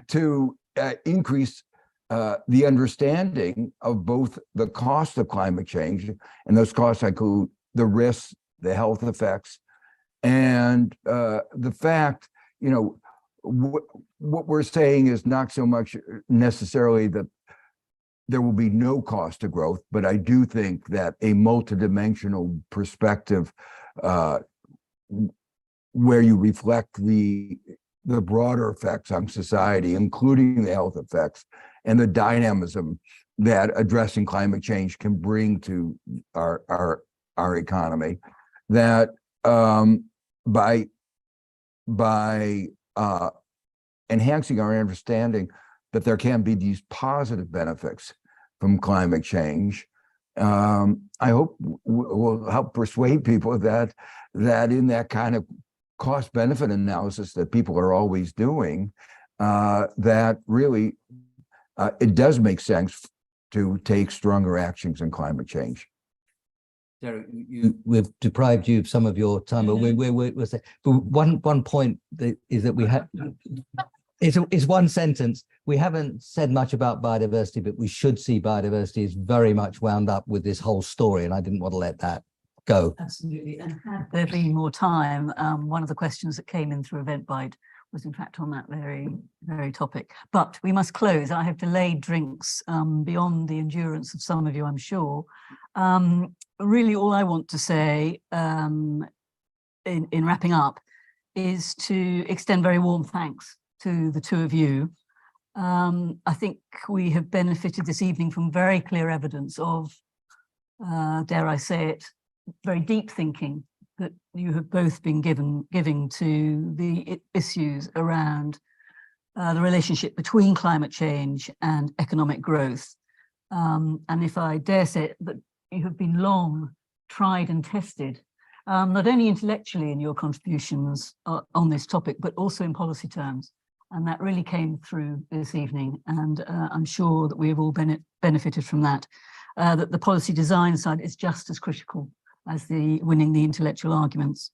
to increase the understanding of both the cost of climate change, and those costs include the risks, the health effects, and the fact, what we're saying is not so much necessarily that there will be no cost to growth, but I do think that a multidimensional perspective where you reflect the broader effects on society, including the health effects and the dynamism that addressing climate change can bring to our economy, that by enhancing our understanding that there can be these positive benefits from climate change, I hope will help persuade people that in that kind of cost-benefit analysis that people are always doing, that really it does make sense to take stronger actions in climate change. Derek, we've deprived you of some of your time, but we're saying, but one point is that we have, it's one sentence. We haven't said much about biodiversity, but we should see biodiversity is very much wound up with this whole story, and I didn't want to let that go. Absolutely, and had there been more time, one of the questions that came in through Eventbrite was in fact on that very topic. But we must close. I have delayed drinks beyond the endurance of some of you, I'm sure. Really, all I want to say in wrapping up is to extend very warm thanks to the two of you. I think we have benefited this evening from very clear evidence of, dare I say it, very deep thinking that you have both been giving to the issues around the relationship between climate change and economic growth. And if I dare say it, that you have been long tried and tested, not only intellectually in your contributions on this topic, but also in policy terms. And that really came through this evening. And I'm sure that we have all benefited from that, that the policy design side is just as critical as winning the intellectual arguments.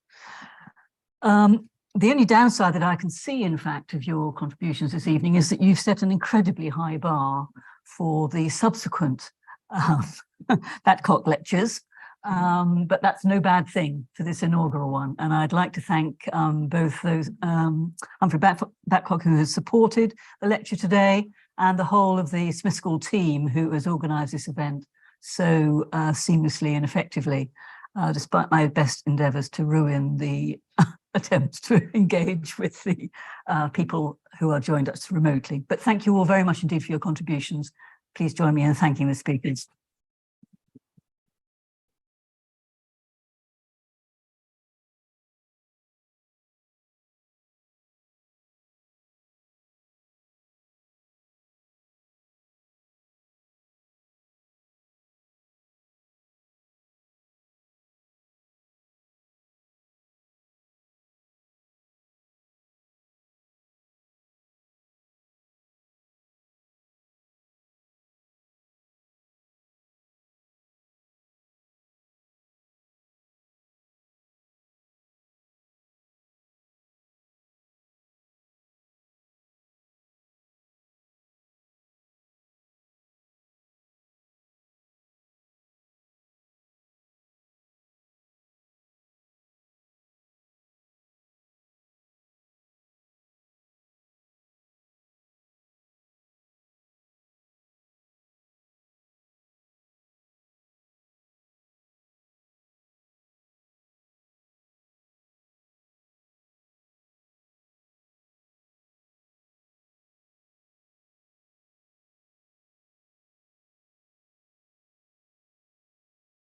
The only downside that I can see, in fact, of your contributions this evening is that you've set an incredibly high bar for the subsequent Babcock lectures, but that's no bad thing for this inaugural one. And I'd like to thank both those, Humphrey Babcock, who has supported the lecture today, and the whole of the Smith School team who has organised this event so seamlessly and effectively, despite my best endeavours to ruin the attempts to engage with the people who are joined us remotely. But thank you all very much indeed for your contributions. Please join me in thanking the speakers.